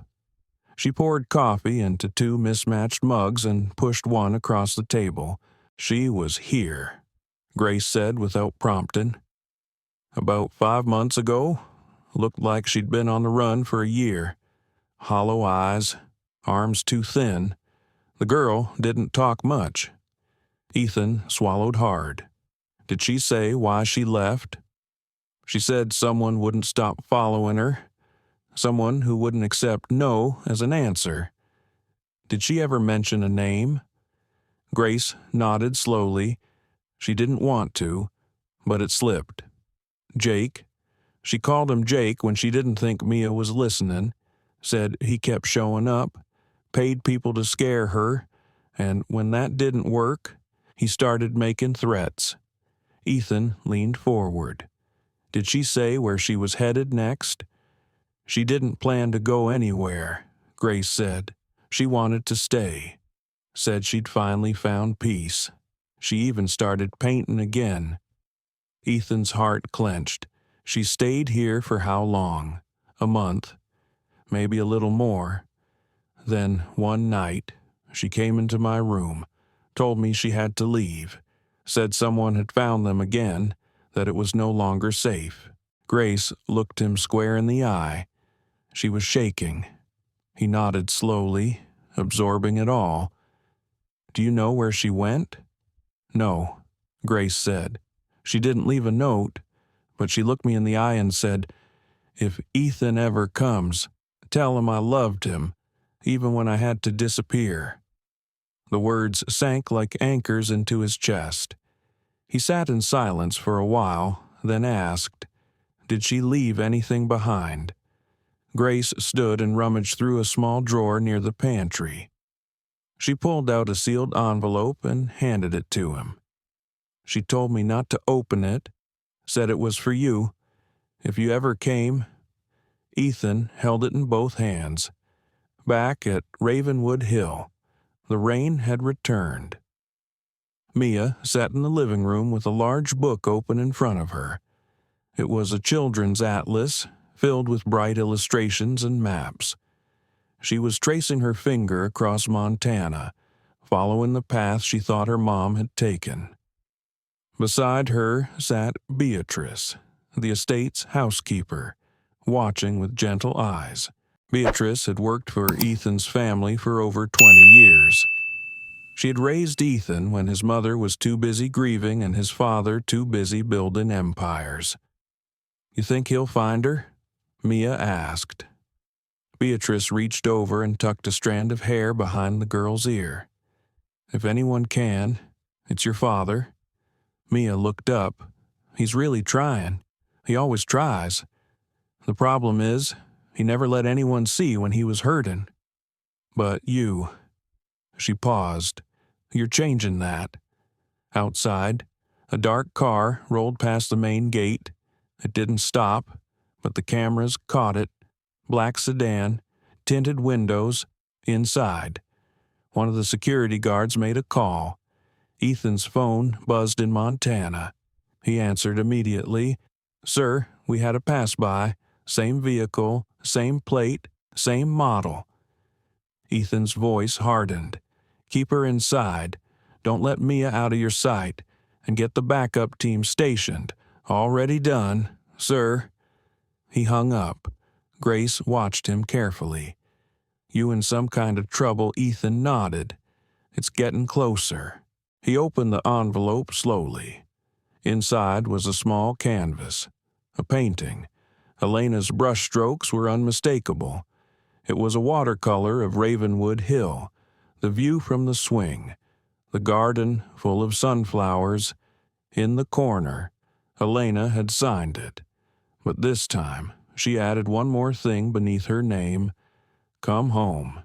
She poured coffee into 2 mismatched mugs and pushed one across the table. She was here, Grace said without prompting. "About 5 months ago. Looked like she'd been on the run for a year. Hollow eyes, arms too thin. The girl didn't talk much." Ethan swallowed hard. "Did she say why she left?" "She said someone wouldn't stop following her. Someone who wouldn't accept no as an answer." "Did she ever mention a name?" Grace nodded slowly. She didn't want to, but it slipped. "Jake." She called him Jake when she didn't think Mia was listening. Said he kept showing up, paid people to scare her, and when that didn't work, he started making threats. Ethan leaned forward. "Did she say where she was headed next?" "She didn't plan to go anywhere," Grace said. "She wanted to stay. Said she'd finally found peace. She even started painting again." Ethan's heart clenched. "She stayed here for how long? A month? Maybe a little more. Then one night, she came into my room, told me she had to leave, said someone had found them again, that it was no longer safe." Grace looked him square in the eye. She was shaking. He nodded slowly, absorbing it all. "Do you know where she went?" "No," Grace said. "She didn't leave a note, but she looked me in the eye and said, 'If Ethan ever comes, tell him I loved him, even when I had to disappear.'" The words sank like anchors into his chest. He sat in silence for a while, then asked, "Did she leave anything behind?" Grace stood and rummaged through a small drawer near the pantry. She pulled out a sealed envelope and handed it to him. "She told me not to open it, said it was for you. If you ever came." Ethan held it in both hands. Back at Ravenwood Hill, the rain had returned. Mia sat in the living room with a large book open in front of her. It was a children's atlas, filled with bright illustrations and maps. She was tracing her finger across Montana, following the path she thought her mom had taken. Beside her sat Beatrice, the estate's housekeeper, watching with gentle eyes. Beatrice had worked for Ethan's family for over 20 years. She had raised Ethan when his mother was too busy grieving and his father too busy building empires. "You think he'll find her?" Mia asked. Beatrice reached over and tucked a strand of hair behind the girl's ear. "If anyone can, it's your father." Mia looked up. He's really trying. He always tries. The problem is, he never let anyone see when he was hurting. But you, she paused. You're changing that. Outside, a dark car rolled past the main gate. It didn't stop, but the cameras caught it. Black sedan, tinted windows, inside. One of the security guards made a call. Ethan's phone buzzed in Montana. He answered immediately. Sir, we had a pass-by. Same vehicle, same plate, same model. Ethan's voice hardened. Keep her inside. Don't let Mia out of your sight. And get the backup team stationed. Already done, sir. He hung up. Grace watched him carefully. You in some kind of trouble, Ethan nodded. It's getting closer. He opened the envelope slowly. Inside was a small canvas. A painting. Elena's brushstrokes were unmistakable. It was a watercolor of Ravenwood Hill, the view from the swing, the garden full of sunflowers. In the corner, Elena had signed it. But this time, she added one more thing beneath her name. Come home.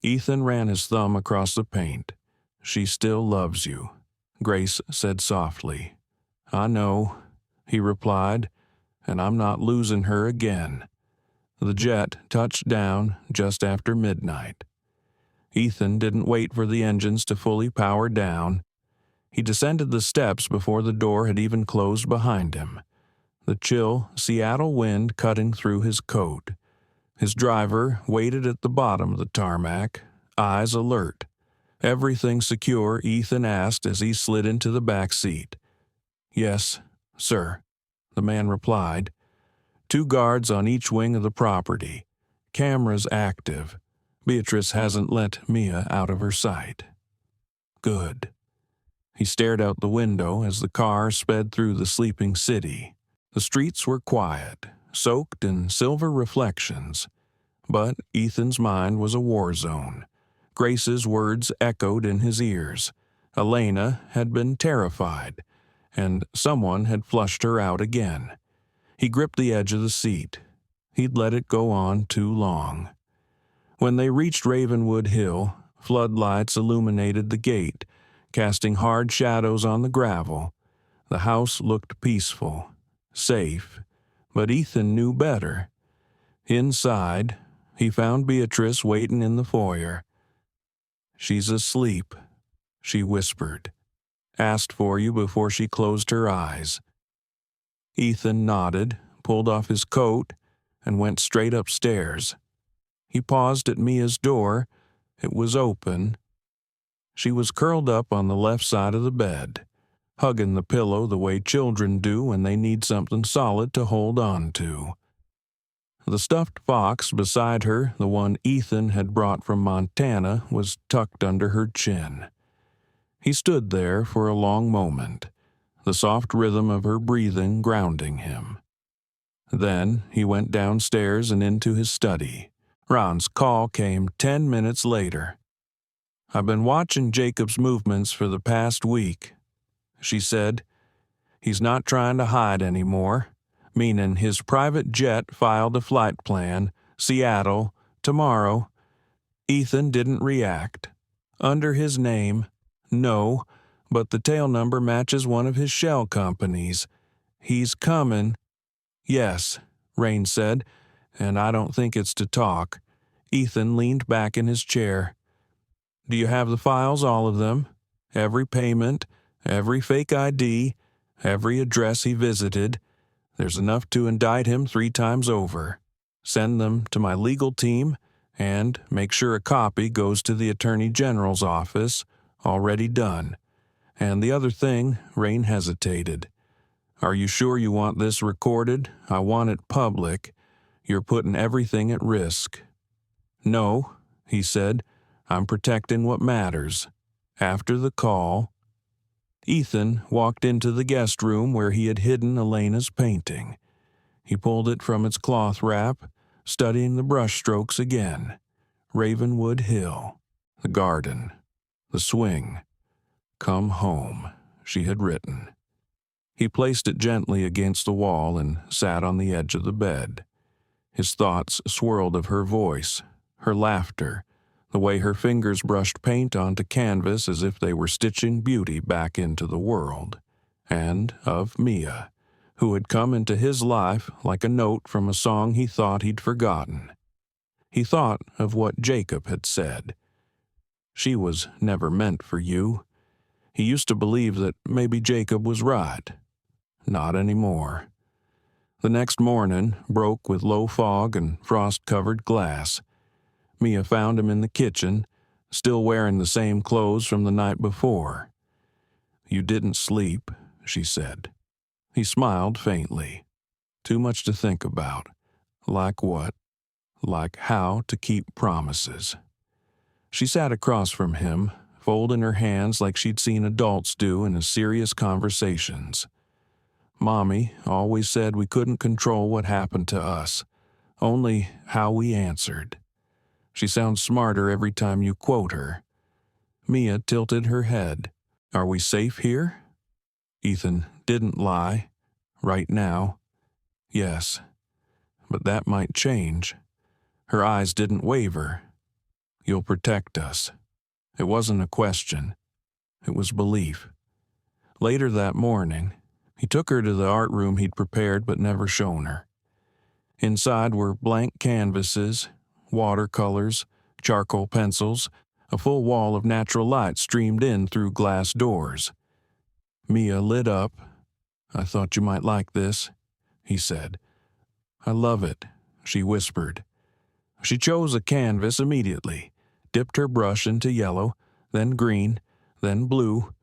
Ethan ran his thumb across the paint. She still loves you, Grace said softly. I know, he replied, and I'm not losing her again. The jet touched down just after midnight. Ethan didn't wait for the engines to fully power down. He descended the steps before the door had even closed behind him, the chill Seattle wind cutting through his coat. His driver waited at the bottom of the tarmac, eyes alert. Everything secure, Ethan asked as he slid into the back seat. Yes, sir, the man replied. 2 guards on each wing of the property. Cameras active. Beatrice hasn't let Mia out of her sight. Good. He stared out the window as the car sped through the sleeping city. The streets were quiet, soaked in silver reflections. But Ethan's mind was a war zone. Grace's words echoed in his ears. Elena had been terrified, and someone had flushed her out again. He gripped the edge of the seat. He'd let it go on too long. When they reached Ravenwood Hill, floodlights illuminated the gate, casting hard shadows on the gravel. The house looked peaceful, safe, but Ethan knew better. Inside, he found Beatrice waiting in the foyer. She's asleep, she whispered. Asked for you before she closed her eyes. Ethan nodded, pulled off his coat, and went straight upstairs. He paused at Mia's door. It was open. She was curled up on the left side of the bed, hugging the pillow the way children do when they need something solid to hold on to. The stuffed fox beside her, the one Ethan had brought from Montana, was tucked under her chin. He stood there for a long moment, the soft rhythm of her breathing grounding him. Then he went downstairs and into his study. Ron's call came 10 minutes later. I've been watching Jacob's movements for the past week, she said. He's not trying to hide anymore, meaning his private jet filed a flight plan, Seattle, tomorrow. Ethan didn't react. Under his name, no, but the tail number matches one of his shell companies. He's coming. Yes, Rain said, and I don't think it's to talk. Ethan leaned back in his chair. Do you have the files, all of them? Every payment, every fake ID, every address he visited. There's enough to indict him 3 times over. Send them to my legal team, and make sure a copy goes to the Attorney General's office. Already done. And the other thing, Rain hesitated. Are you sure you want this recorded? I want it public. You're putting everything at risk. No, he said. I'm protecting what matters. After the call, Ethan walked into the guest room where he had hidden Elena's painting. He pulled it from its cloth wrap, studying the brushstrokes again. Ravenwood Hill, the garden, the swing. Come home, she had written. He placed it gently against the wall and sat on the edge of the bed. His thoughts swirled of her voice, her laughter, the way her fingers brushed paint onto canvas as if they were stitching beauty back into the world, and of Mia, who had come into his life like a note from a song he thought he'd forgotten. He thought of what Jacob had said. She was never meant for you. He used to believe that maybe Jacob was right. Not anymore. The next morning broke with low fog and frost-covered glass. Mia found him in the kitchen, still wearing the same clothes from the night before. "You didn't sleep," she said. He smiled faintly. "Too much to think about." "Like what?" "Like how to keep promises." She sat across from him, folding her hands like she'd seen adults do in serious conversations. "Mommy always said we couldn't control what happened to us, only how we answered. She sounds smarter every time you quote her." Mia tilted her head. "Are we safe here?" Ethan didn't lie. "Right now, yes. But that might change." Her eyes didn't waver. "You'll protect us." It wasn't a question. It was belief. Later that morning, he took her to the art room he'd prepared but never shown her. Inside were blank canvases, watercolors, charcoal pencils. A full wall of natural light streamed in through glass doors. Mia lit up. "I thought you might like this," he said. "I love it," she whispered. She chose a canvas immediately, dipped her brush into yellow, then green, then blue.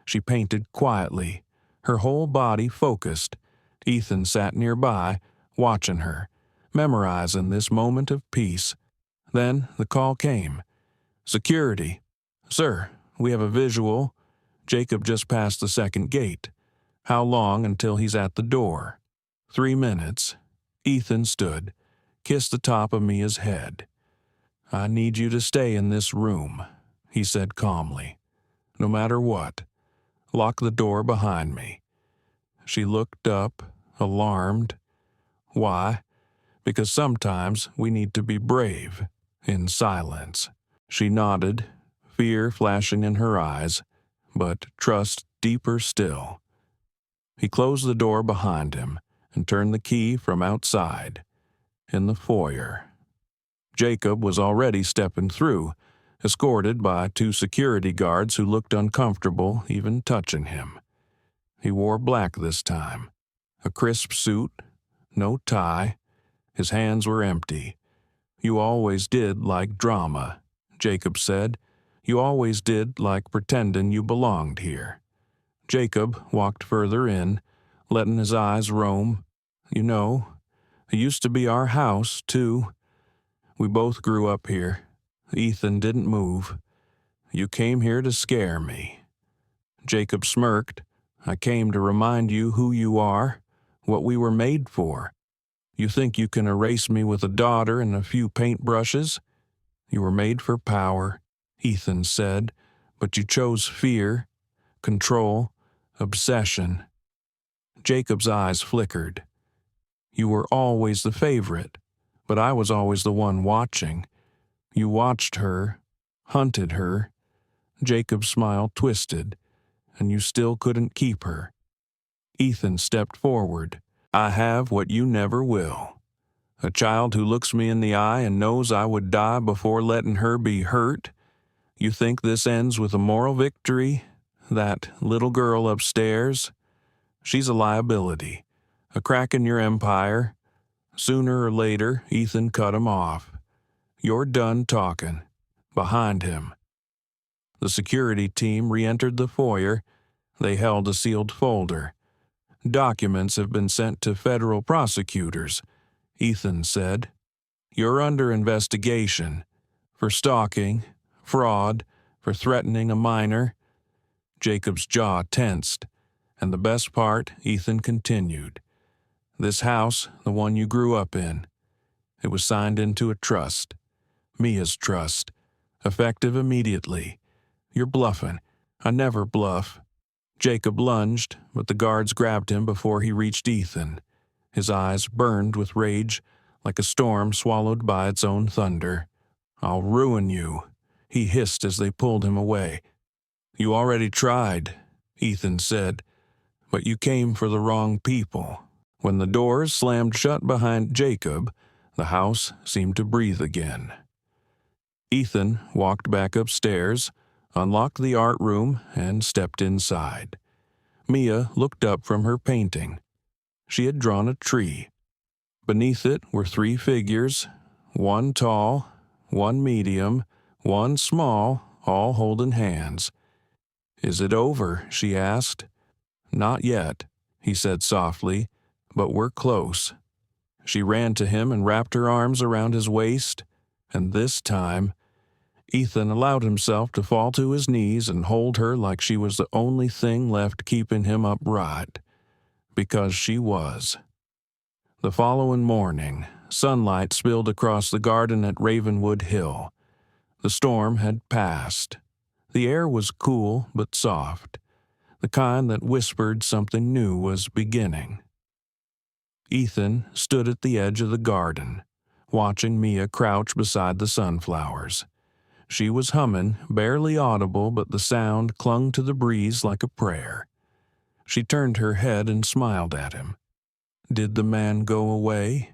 She painted quietly, her whole body focused. Ethan sat nearby, watching her, memorizing this moment of peace. Then the call came. "Security." "Sir, we have a visual. Jacob just passed the second gate. How long until he's at the door?" 3 minutes. Ethan stood, kissed the top of Mia's head. "I need you to stay in this room," he said calmly. "No matter what. Lock the door behind me." She looked up, alarmed. "Why?" "Because sometimes we need to be brave, in silence." She nodded, fear flashing in her eyes, but trust deeper still. He closed the door behind him and turned the key from outside. In the foyer, Jacob was already stepping through, escorted by 2 security guards who looked uncomfortable even touching him. He wore black this time, a crisp suit, no tie. His hands were empty. "You always did like drama," Jacob said. "You always did like pretending you belonged here." Jacob walked further in, letting his eyes roam. "You know, it used to be our house, too. We both grew up here. Ethan didn't move. You came here to scare me." Jacob smirked. "I came to remind you who you are, what we were made for. You think you can erase me with a daughter and a few paintbrushes? You were made for power," Ethan said, "but you chose fear, control, obsession." Jacob's eyes flickered. "You were always the favorite, but I was always the one watching. You watched her, hunted her." Jacob's smile twisted, "and you still couldn't keep her." Ethan stepped forward. "I have what you never will. A child who looks me in the eye and knows I would die before letting her be hurt. You think this ends with a moral victory? That little girl upstairs? She's a liability, a crack in your empire." Sooner or later, Ethan cut him off. "You're done talking." Behind him, the security team re-entered the foyer. They held a sealed folder. "Documents have been sent to federal prosecutors," Ethan said. "You're under investigation for stalking, fraud, for threatening a minor." Jacob's jaw tensed. "And the best part," Ethan continued, "this house, the one you grew up in, it was signed into a trust. Mia's trust. Effective immediately." "You're bluffing." "I never bluff." Jacob lunged, but the guards grabbed him before he reached Ethan. His eyes burned with rage, like a storm swallowed by its own thunder. "I'll ruin you," he hissed as they pulled him away. "You already tried," Ethan said, "but you came for the wrong people." When the doors slammed shut behind Jacob, the house seemed to breathe again. Ethan walked back upstairs, unlocked the art room, and stepped inside. Mia looked up from her painting. She had drawn a tree. Beneath it were 3 figures, one tall, one medium, one small, all holding hands. "Is it over?" she asked. "Not yet," he said softly, "but we're close." She ran to him and wrapped her arms around his waist, and this time, Ethan allowed himself to fall to his knees and hold her like she was the only thing left keeping him upright. Because she was. The following morning, sunlight spilled across the garden at Ravenwood Hill. The storm had passed. The air was cool but soft, the kind that whispered something new was beginning. Ethan stood at the edge of the garden, watching Mia crouch beside the sunflowers. She was humming, barely audible, but the sound clung to the breeze like a prayer. She turned her head and smiled at him. "Did the man go away?"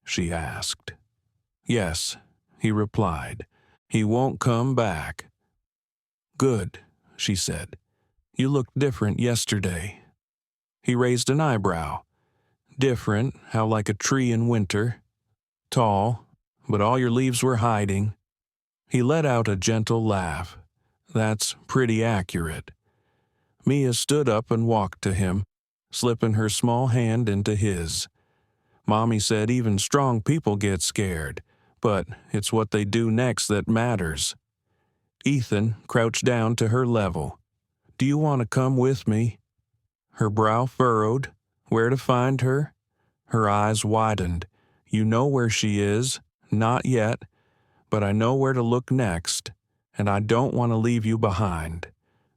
she asked. "Yes," he replied. "He won't come back." "Good," she said. "You looked different yesterday." He raised an eyebrow. "Different, how like a tree in winter. Tall, but all your leaves were hiding." He let out a gentle laugh. "That's pretty accurate." Mia stood up and walked to him, slipping her small hand into his. "Mommy said even strong people get scared, but it's what they do next that matters." Ethan crouched down to her level. "Do you want to come with me?" Her brow furrowed. Where to find her? Her eyes widened. "You know where she is." "Not yet, but I know where to look next, and I don't want to leave you behind."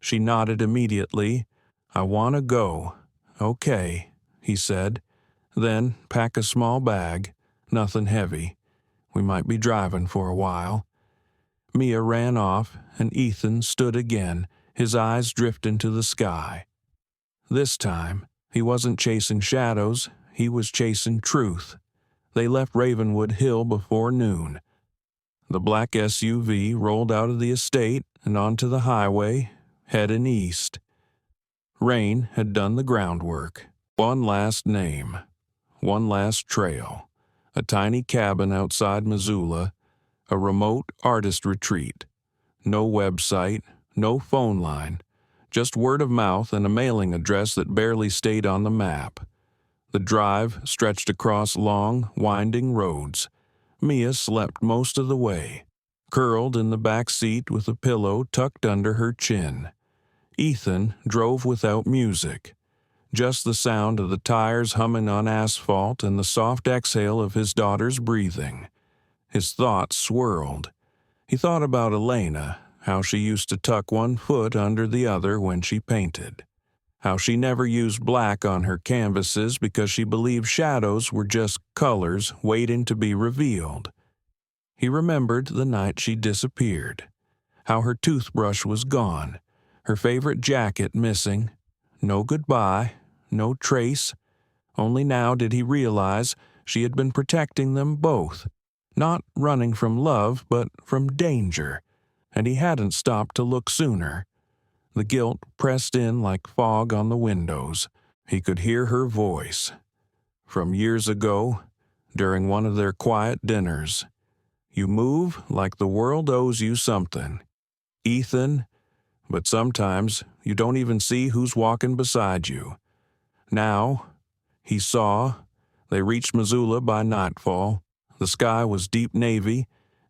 She nodded immediately. "I want to go." "Okay," he said. "Then pack a small bag, nothing heavy. We might be driving for a while." Mia ran off, and Ethan stood again, his eyes drifting to the sky. This time, he wasn't chasing shadows, he was chasing truth. They left Ravenwood Hill before noon. The black SUV rolled out of the estate and onto the highway, heading east. Rain had done the groundwork. One last name, one last trail, a tiny cabin outside Missoula, a remote artist retreat. No website, no phone line, just word of mouth and a mailing address that barely stayed on the map. The drive stretched across long, winding roads. Mia slept most of the way, curled in the back seat with a pillow tucked under her chin. Ethan drove without music, just the sound of the tires humming on asphalt and the soft exhale of his daughter's breathing. His thoughts swirled. He thought about Elena, how she used to tuck one foot under the other when she painted, how she never used black on her canvases because she believed shadows were just colors waiting to be revealed. He remembered the night she disappeared, how her toothbrush was gone, her favorite jacket missing. No goodbye, no trace. Only now did he realize she had been protecting them both, not running from love, but from danger, and he hadn't stopped to look sooner. The guilt pressed in like fog on the windows. He could hear her voice. From years ago, during one of their quiet dinners. "You move like the world owes you something, Ethan, but sometimes you don't even see who's walking beside you." Now, he saw, they reached Missoula by nightfall. The sky was deep navy,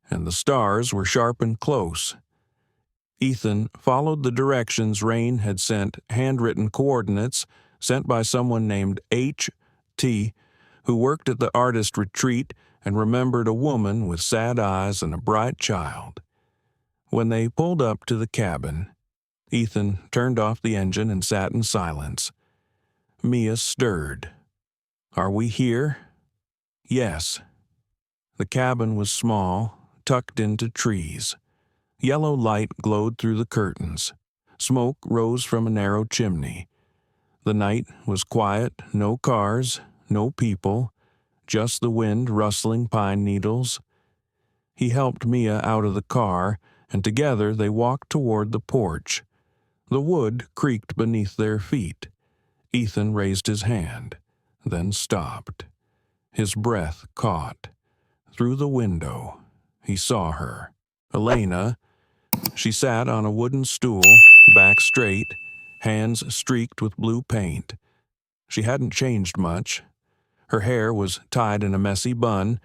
and the stars were sharp and close. Ethan followed the directions Rain had sent, handwritten coordinates sent by someone named H.T., who worked at the artist retreat and remembered a woman with sad eyes and a bright child. When they pulled up to the cabin, Ethan turned off the engine and sat in silence. Mia stirred. "Are we here?" "Yes." The cabin was small, tucked into trees. Yellow light glowed through the curtains. Smoke rose from a narrow chimney. The night was quiet, no cars, no people, just the wind rustling pine needles. He helped Mia out of the car, and together they walked toward the porch. The wood creaked beneath their feet. Ethan raised his hand, then stopped. His breath caught. Through the window, he saw her. Elena. She sat on a wooden stool, back straight, hands streaked with blue paint. She hadn't changed much. Her hair was tied in a messy bun,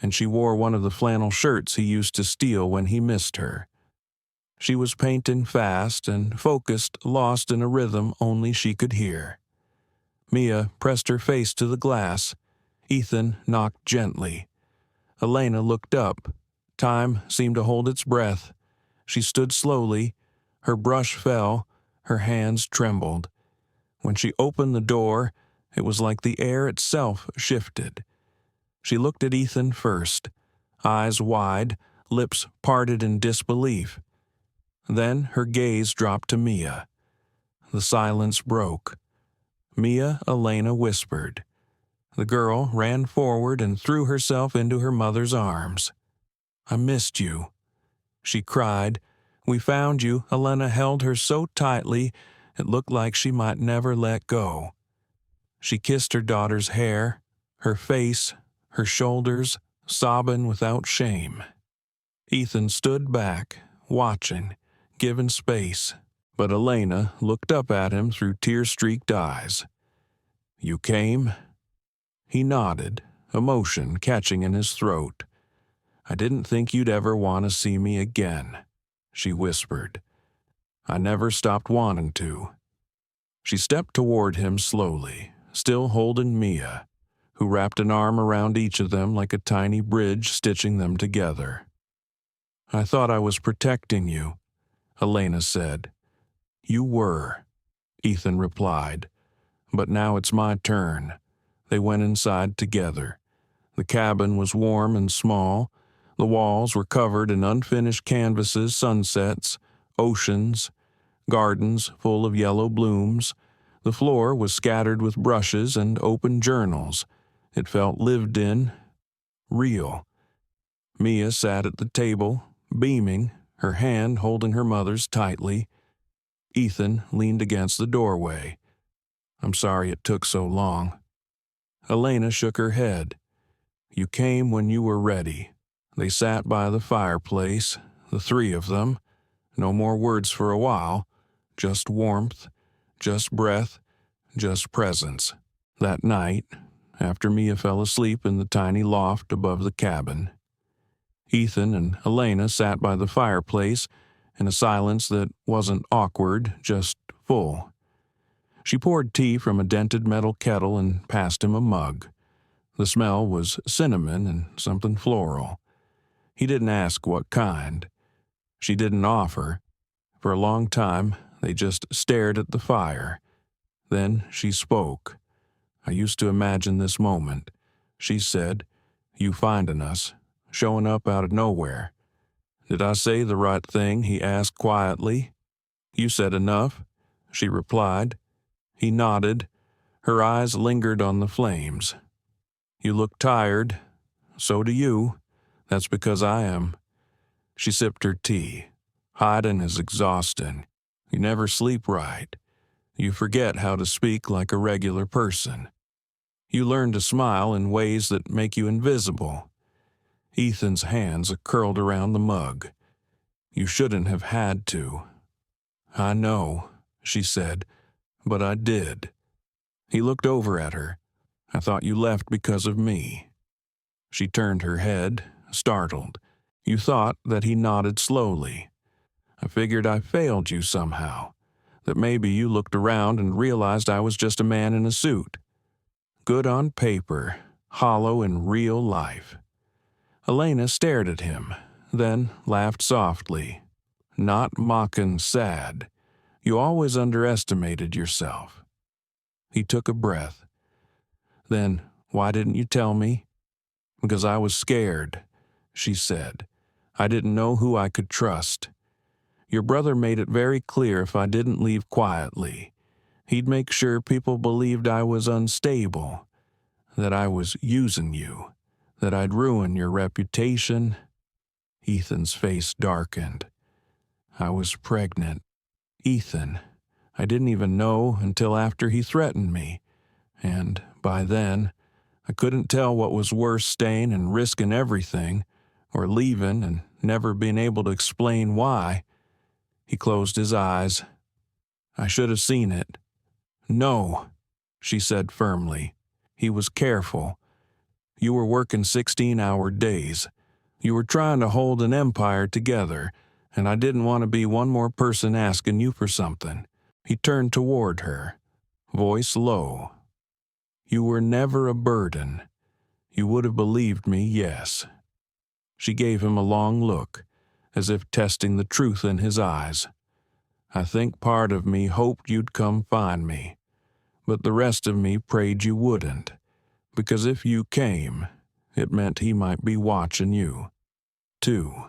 and she wore one of the flannel shirts he used to steal when he missed her. She was painting fast and focused, lost in a rhythm only she could hear. Mia pressed her face to the glass. Ethan knocked gently. Elena looked up. Time seemed to hold its breath. She stood slowly. Her brush fell. Her hands trembled. When she opened the door, it was like the air itself shifted. She looked at Ethan first, eyes wide, lips parted in disbelief. Then her gaze dropped to Mia. The silence broke. "Mia," Elena whispered. The girl ran forward and threw herself into her mother's arms. "I missed you," she cried. "We found you." Elena held her so tightly it looked like she might never let go. She kissed her daughter's hair, her face, her shoulders, sobbing without shame. Ethan stood back, watching, giving space, but Elena looked up at him through tear-streaked eyes. "You came?" He nodded, emotion catching in his throat. "I didn't think you'd ever want to see me again," she whispered. "I never stopped wanting to." She stepped toward him slowly, still holding Mia, who wrapped an arm around each of them like a tiny bridge stitching them together. "I thought I was protecting you," Elena said. "You were," Ethan replied. "But now it's my turn." They went inside together. The cabin was warm and small. The walls were covered in unfinished canvases, sunsets, oceans, gardens full of yellow blooms. The floor was scattered with brushes and open journals. It felt lived in, real. Mia sat at the table, beaming, her hand holding her mother's tightly. Ethan leaned against the doorway. "I'm sorry it took so long." Elena shook her head. "You came when you were ready." They sat by the fireplace, the three of them. No more words for a while, just warmth, just breath, just presence. That night, after Mia fell asleep in the tiny loft above the cabin, Ethan and Elena sat by the fireplace in a silence that wasn't awkward, just full. She poured tea from a dented metal kettle and passed him a mug. The smell was cinnamon and something floral. He didn't ask what kind. She didn't offer. For a long time, they just stared at the fire. Then she spoke. "I used to imagine this moment," she said. "You finding us, showing up out of nowhere." "Did I say the right thing?" he asked quietly. "You said enough," she replied. He nodded. Her eyes lingered on the flames. "You look tired. So do you. That's because I am." She sipped her tea. "Hiding is exhausting. You never sleep right. You forget how to speak like a regular person. You learn to smile in ways that make you invisible." Ethan's hands curled around the mug. "You shouldn't have had to." "I know," she said, "but I did." He looked over at her. "I thought you left because of me." She turned her head, startled. "You thought?" That he nodded slowly. "I figured I failed you somehow. That maybe you looked around and realized I was just a man in a suit. Good on paper, hollow in real life." Elena stared at him, then laughed softly. Not mocking, sad. You always underestimated yourself." He took a breath. "Then why didn't you tell me?" "Because I was scared," she said. "I didn't know who I could trust. Your brother made it very clear if I didn't leave quietly, he'd make sure people believed I was unstable, that I was using you, that I'd ruin your reputation." Ethan's face darkened. "I was pregnant. Ethan, I didn't even know until after he threatened me, and by then, I couldn't tell what was worse, staying and risking everything, or leaving and never being able to explain why." He closed his eyes. "I should have seen it." "No," she said firmly. He was careful. "You were working 16-hour days. You were trying to hold an empire together, and I didn't want to be one more person asking you for something." He turned toward her, voice low. "You were never a burden. You would have believed me, yes." She gave him a long look, as if testing the truth in his eyes. "I think part of me hoped you'd come find me, but the rest of me prayed you wouldn't, because if you came, it meant he might be watching you, too."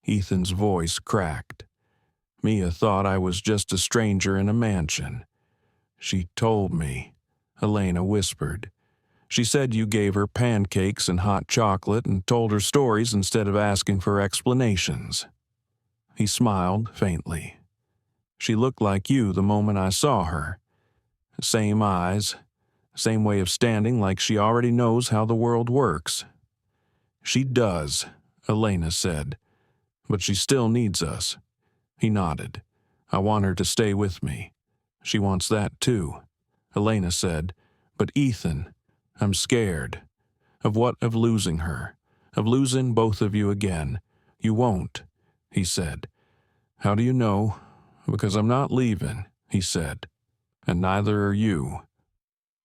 Ethan's voice cracked. "Mia thought I was just a stranger in a mansion. She told me," Elena whispered. "She said you gave her pancakes and hot chocolate and told her stories instead of asking for explanations." He smiled faintly. "She looked like you the moment I saw her. Same eyes, same way of standing, like she already knows how the world works." "She does," Elena said, "but she still needs us." He nodded. "I want her to stay with me." "She wants that too," Elena said. "But Ethan, I'm scared." "Of what? Of losing her? Of losing both of you again?" "You won't," he said. "How do you know?" "Because I'm not leaving," he said. "And neither are you."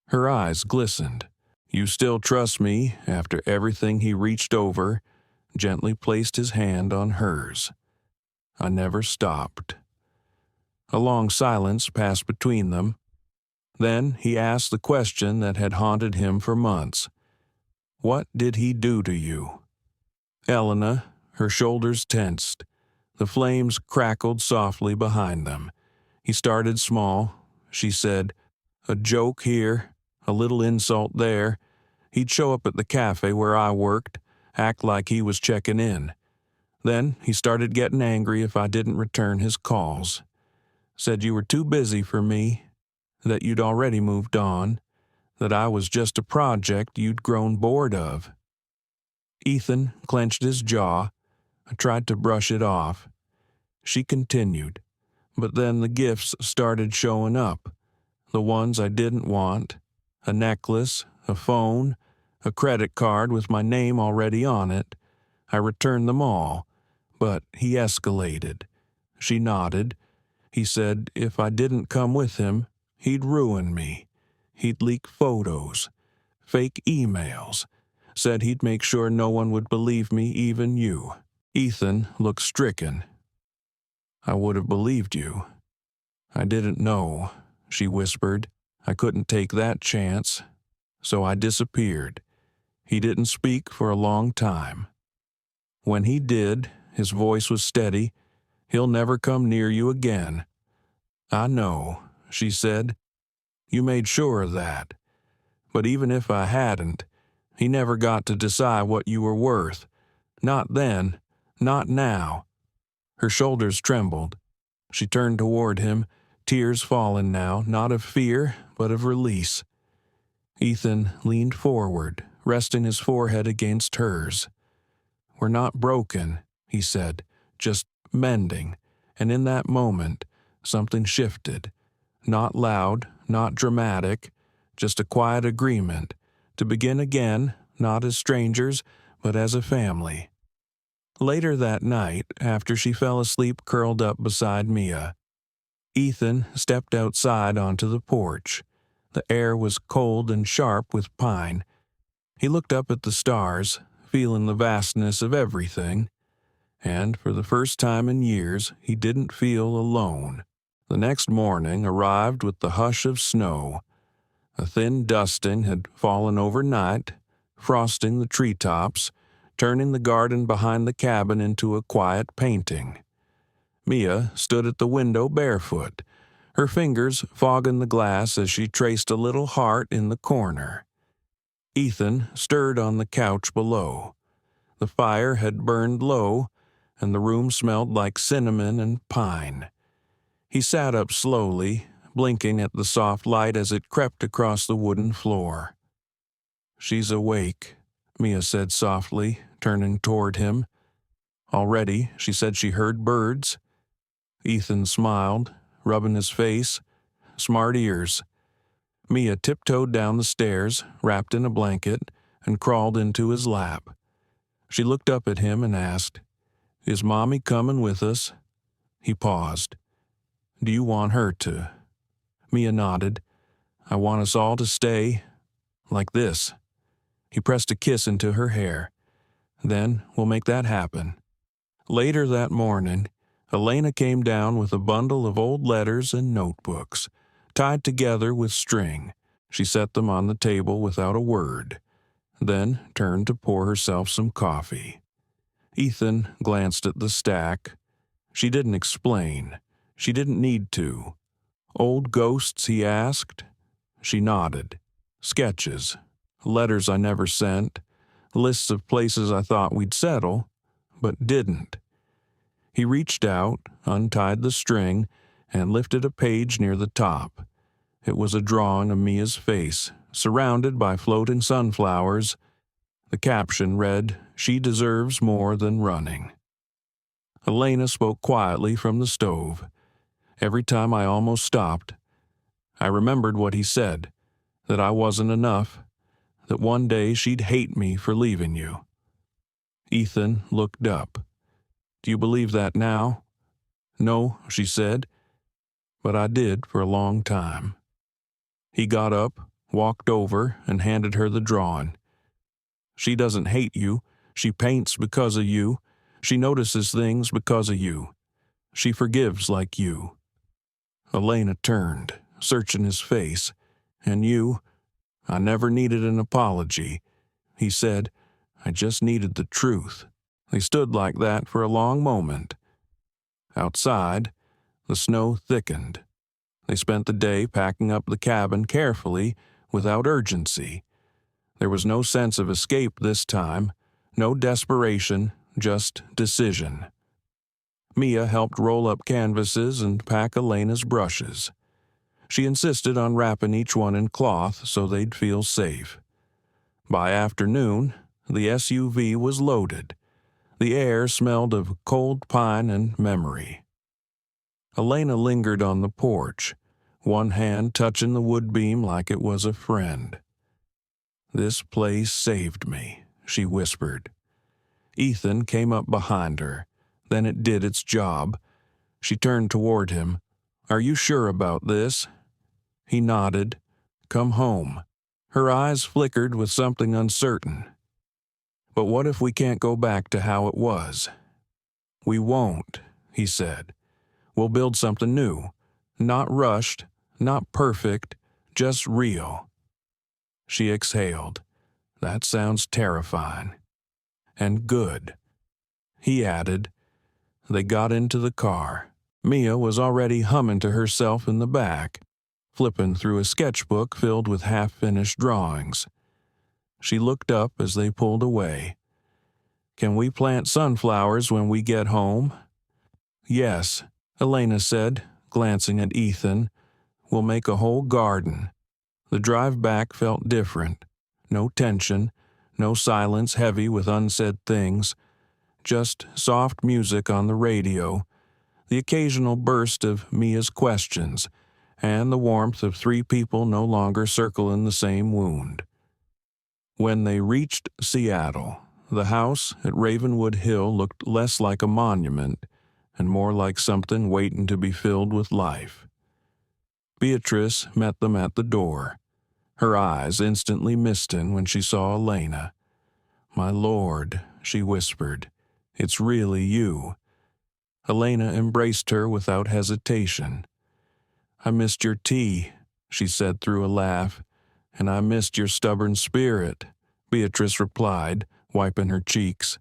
Her eyes glistened. "You still trust me?" After everything, he reached over, gently placed his hand on hers. "I never stopped." A long silence passed between them. Then he asked the question that had haunted him for months. "What did he do to you?" Elena, her shoulders tensed. The flames crackled softly behind them. He started small. She said, "A joke here, a little insult there. He'd show up at the cafe where I worked, act like he was checking in. Then he started getting angry if I didn't return his calls. Said you were too busy for me, that you'd already moved on, that I was just a project you'd grown bored of." Ethan clenched his jaw. I tried to brush it off. She continued, "But then the gifts started showing up, the ones I didn't want, a necklace, a phone, a credit card with my name already on it. I returned them all, but he escalated." She nodded. "He said if I didn't come with him, he'd ruin me. He'd leak photos, fake emails. Said he'd make sure no one would believe me, even you." Ethan looked stricken. "I would have believed you." "I didn't know," she whispered. "I couldn't take that chance. So I disappeared." He didn't speak for a long time. When he did, his voice was steady. "He'll never come near you again." "I know," she said. "You made sure of that. But even if I hadn't, he never got to decide what you were worth. Not then, not now." Her shoulders trembled. She turned toward him, tears falling now, not of fear, but of release. Ethan leaned forward, resting his forehead against hers. "We're not broken," he said, "just mending." And in that moment, something shifted. Not loud, not dramatic, just a quiet agreement to begin again, not as strangers, but as a family. Later that night, after she fell asleep curled up beside Mia, Ethan stepped outside onto the porch. The air was cold and sharp with pine. He looked up at the stars, feeling the vastness of everything, and for the first time in years he didn't feel alone. The next morning arrived with the hush of snow. A thin dusting had fallen overnight, frosting the treetops, turning the garden behind the cabin into a quiet painting. Mia stood at the window barefoot, her fingers fogging the glass as she traced a little heart in the corner. Ethan stirred on the couch below. The fire had burned low, and the room smelled like cinnamon and pine. He sat up slowly, blinking at the soft light as it crept across the wooden floor. "She's awake," Mia said softly, turning toward him. Already, she said she heard birds. Ethan smiled, rubbing his face. Smart ears. Mia tiptoed down the stairs, wrapped in a blanket, and crawled into his lap. She looked up at him and asked, "Is Mommy coming with us?" He paused. "Do you want her to?" Mia nodded. "I want us all to stay like this." He pressed a kiss into her hair. "Then we'll make that happen." Later that morning, Elena came down with a bundle of old letters and notebooks, tied together with string. She set them on the table without a word, then turned to pour herself some coffee. Ethan glanced at the stack. She didn't explain. She didn't need to. "Old ghosts?" he asked. She nodded. "Sketches. Letters I never sent. Lists of places I thought we'd settle, but didn't." He reached out, untied the string, and lifted a page near the top. It was a drawing of Mia's face, surrounded by floating sunflowers. The caption read, "She deserves more than running." Elena spoke quietly from the stove. Every time I almost stopped, I remembered what he said, that I wasn't enough, that one day she'd hate me for leaving you. Ethan looked up. "Do you believe that now?" "No," she said, "but I did for a long time." He got up, walked over, and handed her the drawing. "She doesn't hate you. She paints because of you. She notices things because of you. She forgives like you." Elena turned, searching his face. "And you? I never needed an apology." He said, "I just needed the truth." They stood like that for a long moment. Outside, the snow thickened. They spent the day packing up the cabin carefully, without urgency. There was no sense of escape this time, no desperation, just decision. Mia helped roll up canvases and pack Elena's brushes. She insisted on wrapping each one in cloth so they'd feel safe. By afternoon, the SUV was loaded. The air smelled of cold pine and memory. Elena lingered on the porch, one hand touching the wood beam like it was a friend. "This place saved me," she whispered. Ethan came up behind her. Then it did its job. She turned toward him. "Are you sure about this?" He nodded. "Come home." Her eyes flickered with something uncertain. "But what if we can't go back to how it was?" "We won't," he said. "We'll build something new. Not rushed, not perfect, just real." She exhaled. "That sounds terrifying." "And good." He added. They got into the car. Mia was already humming to herself in the back, flipping through a sketchbook filled with half-finished drawings. She looked up as they pulled away. "Can we plant sunflowers when we get home?" "Yes," Elena said, glancing at Ethan. "We'll make a whole garden." The drive back felt different. No tension, no silence heavy with unsaid things. Just soft music on the radio, the occasional burst of Mia's questions, and the warmth of three people no longer circling the same wound. When they reached Seattle, the house at Ravenwood Hill looked less like a monument and more like something waiting to be filled with life. Beatrice met them at the door, her eyes instantly misting when she saw Elena. "My lord," she whispered, "it's really you." Elena embraced her without hesitation. "I missed your tea," she said through a laugh. "And I missed your stubborn spirit," Beatrice replied, wiping her cheeks.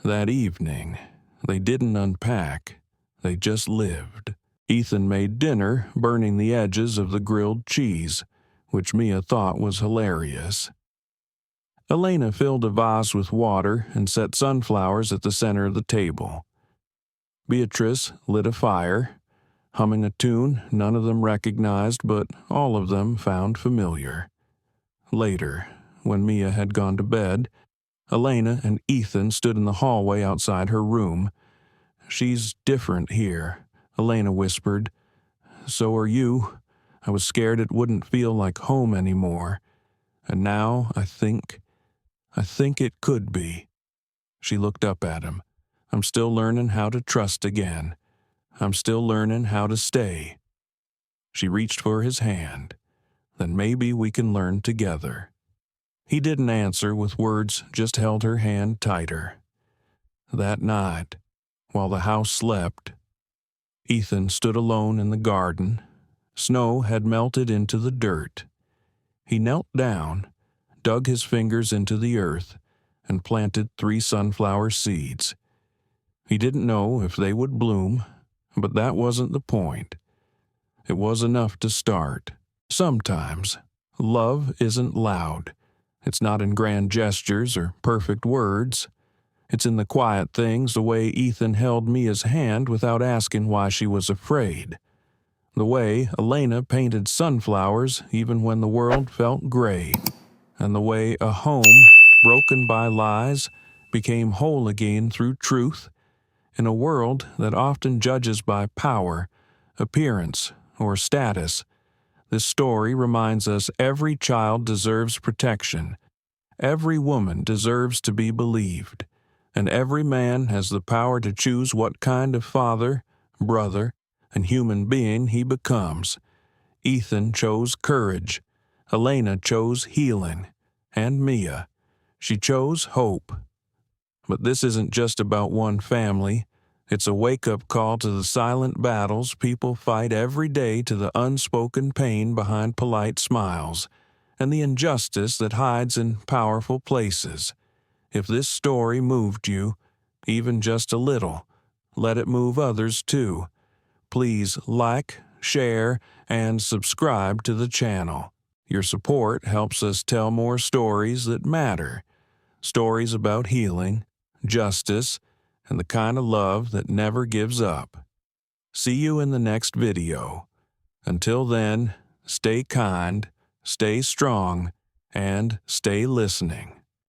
That evening, they didn't unpack, they just lived. Ethan made dinner, burning the edges of the grilled cheese, which Mia thought was hilarious. Elena filled a vase with water and set sunflowers at the center of the table. Beatrice lit a fire, humming a tune none of them recognized but all of them found familiar. Later, when Mia had gone to bed, Elena and Ethan stood in the hallway outside her room. "She's different here," Elena whispered. "So are you. I was scared it wouldn't feel like home anymore. And now I think it could be." She looked up at him. "I'm still learning how to trust again. I'm still learning how to stay." She reached for his hand. "Then maybe we can learn together." He didn't answer with words, just held her hand tighter. That night, while the house slept, Ethan stood alone in the garden. Snow had melted into the dirt. He knelt down, dug his fingers into the earth, and planted 3 sunflower seeds. He didn't know if they would bloom, but that wasn't the point. It was enough to start. Sometimes, love isn't loud. It's not in grand gestures or perfect words. It's in the quiet things, the way Ethan held Mia's hand without asking why she was afraid. The way Elena painted sunflowers even when the world felt gray. And the way a home, broken by lies, became whole again through truth. In a world that often judges by power, appearance, or status, this story reminds us every child deserves protection, every woman deserves to be believed, and every man has the power to choose what kind of father, brother, and human being he becomes. Ethan chose courage, Elena chose healing, and Mia, she chose hope. But this isn't just about one family. It's a wake-up call to the silent battles people fight every day, to the unspoken pain behind polite smiles, and the injustice that hides in powerful places. If this story moved you, even just a little, let it move others too. Please like, share, and subscribe to the channel. Your support helps us tell more stories that matter. Stories about healing, justice, and the kind of love that never gives up. See you in the next video. Until then, stay kind, stay strong, and stay listening.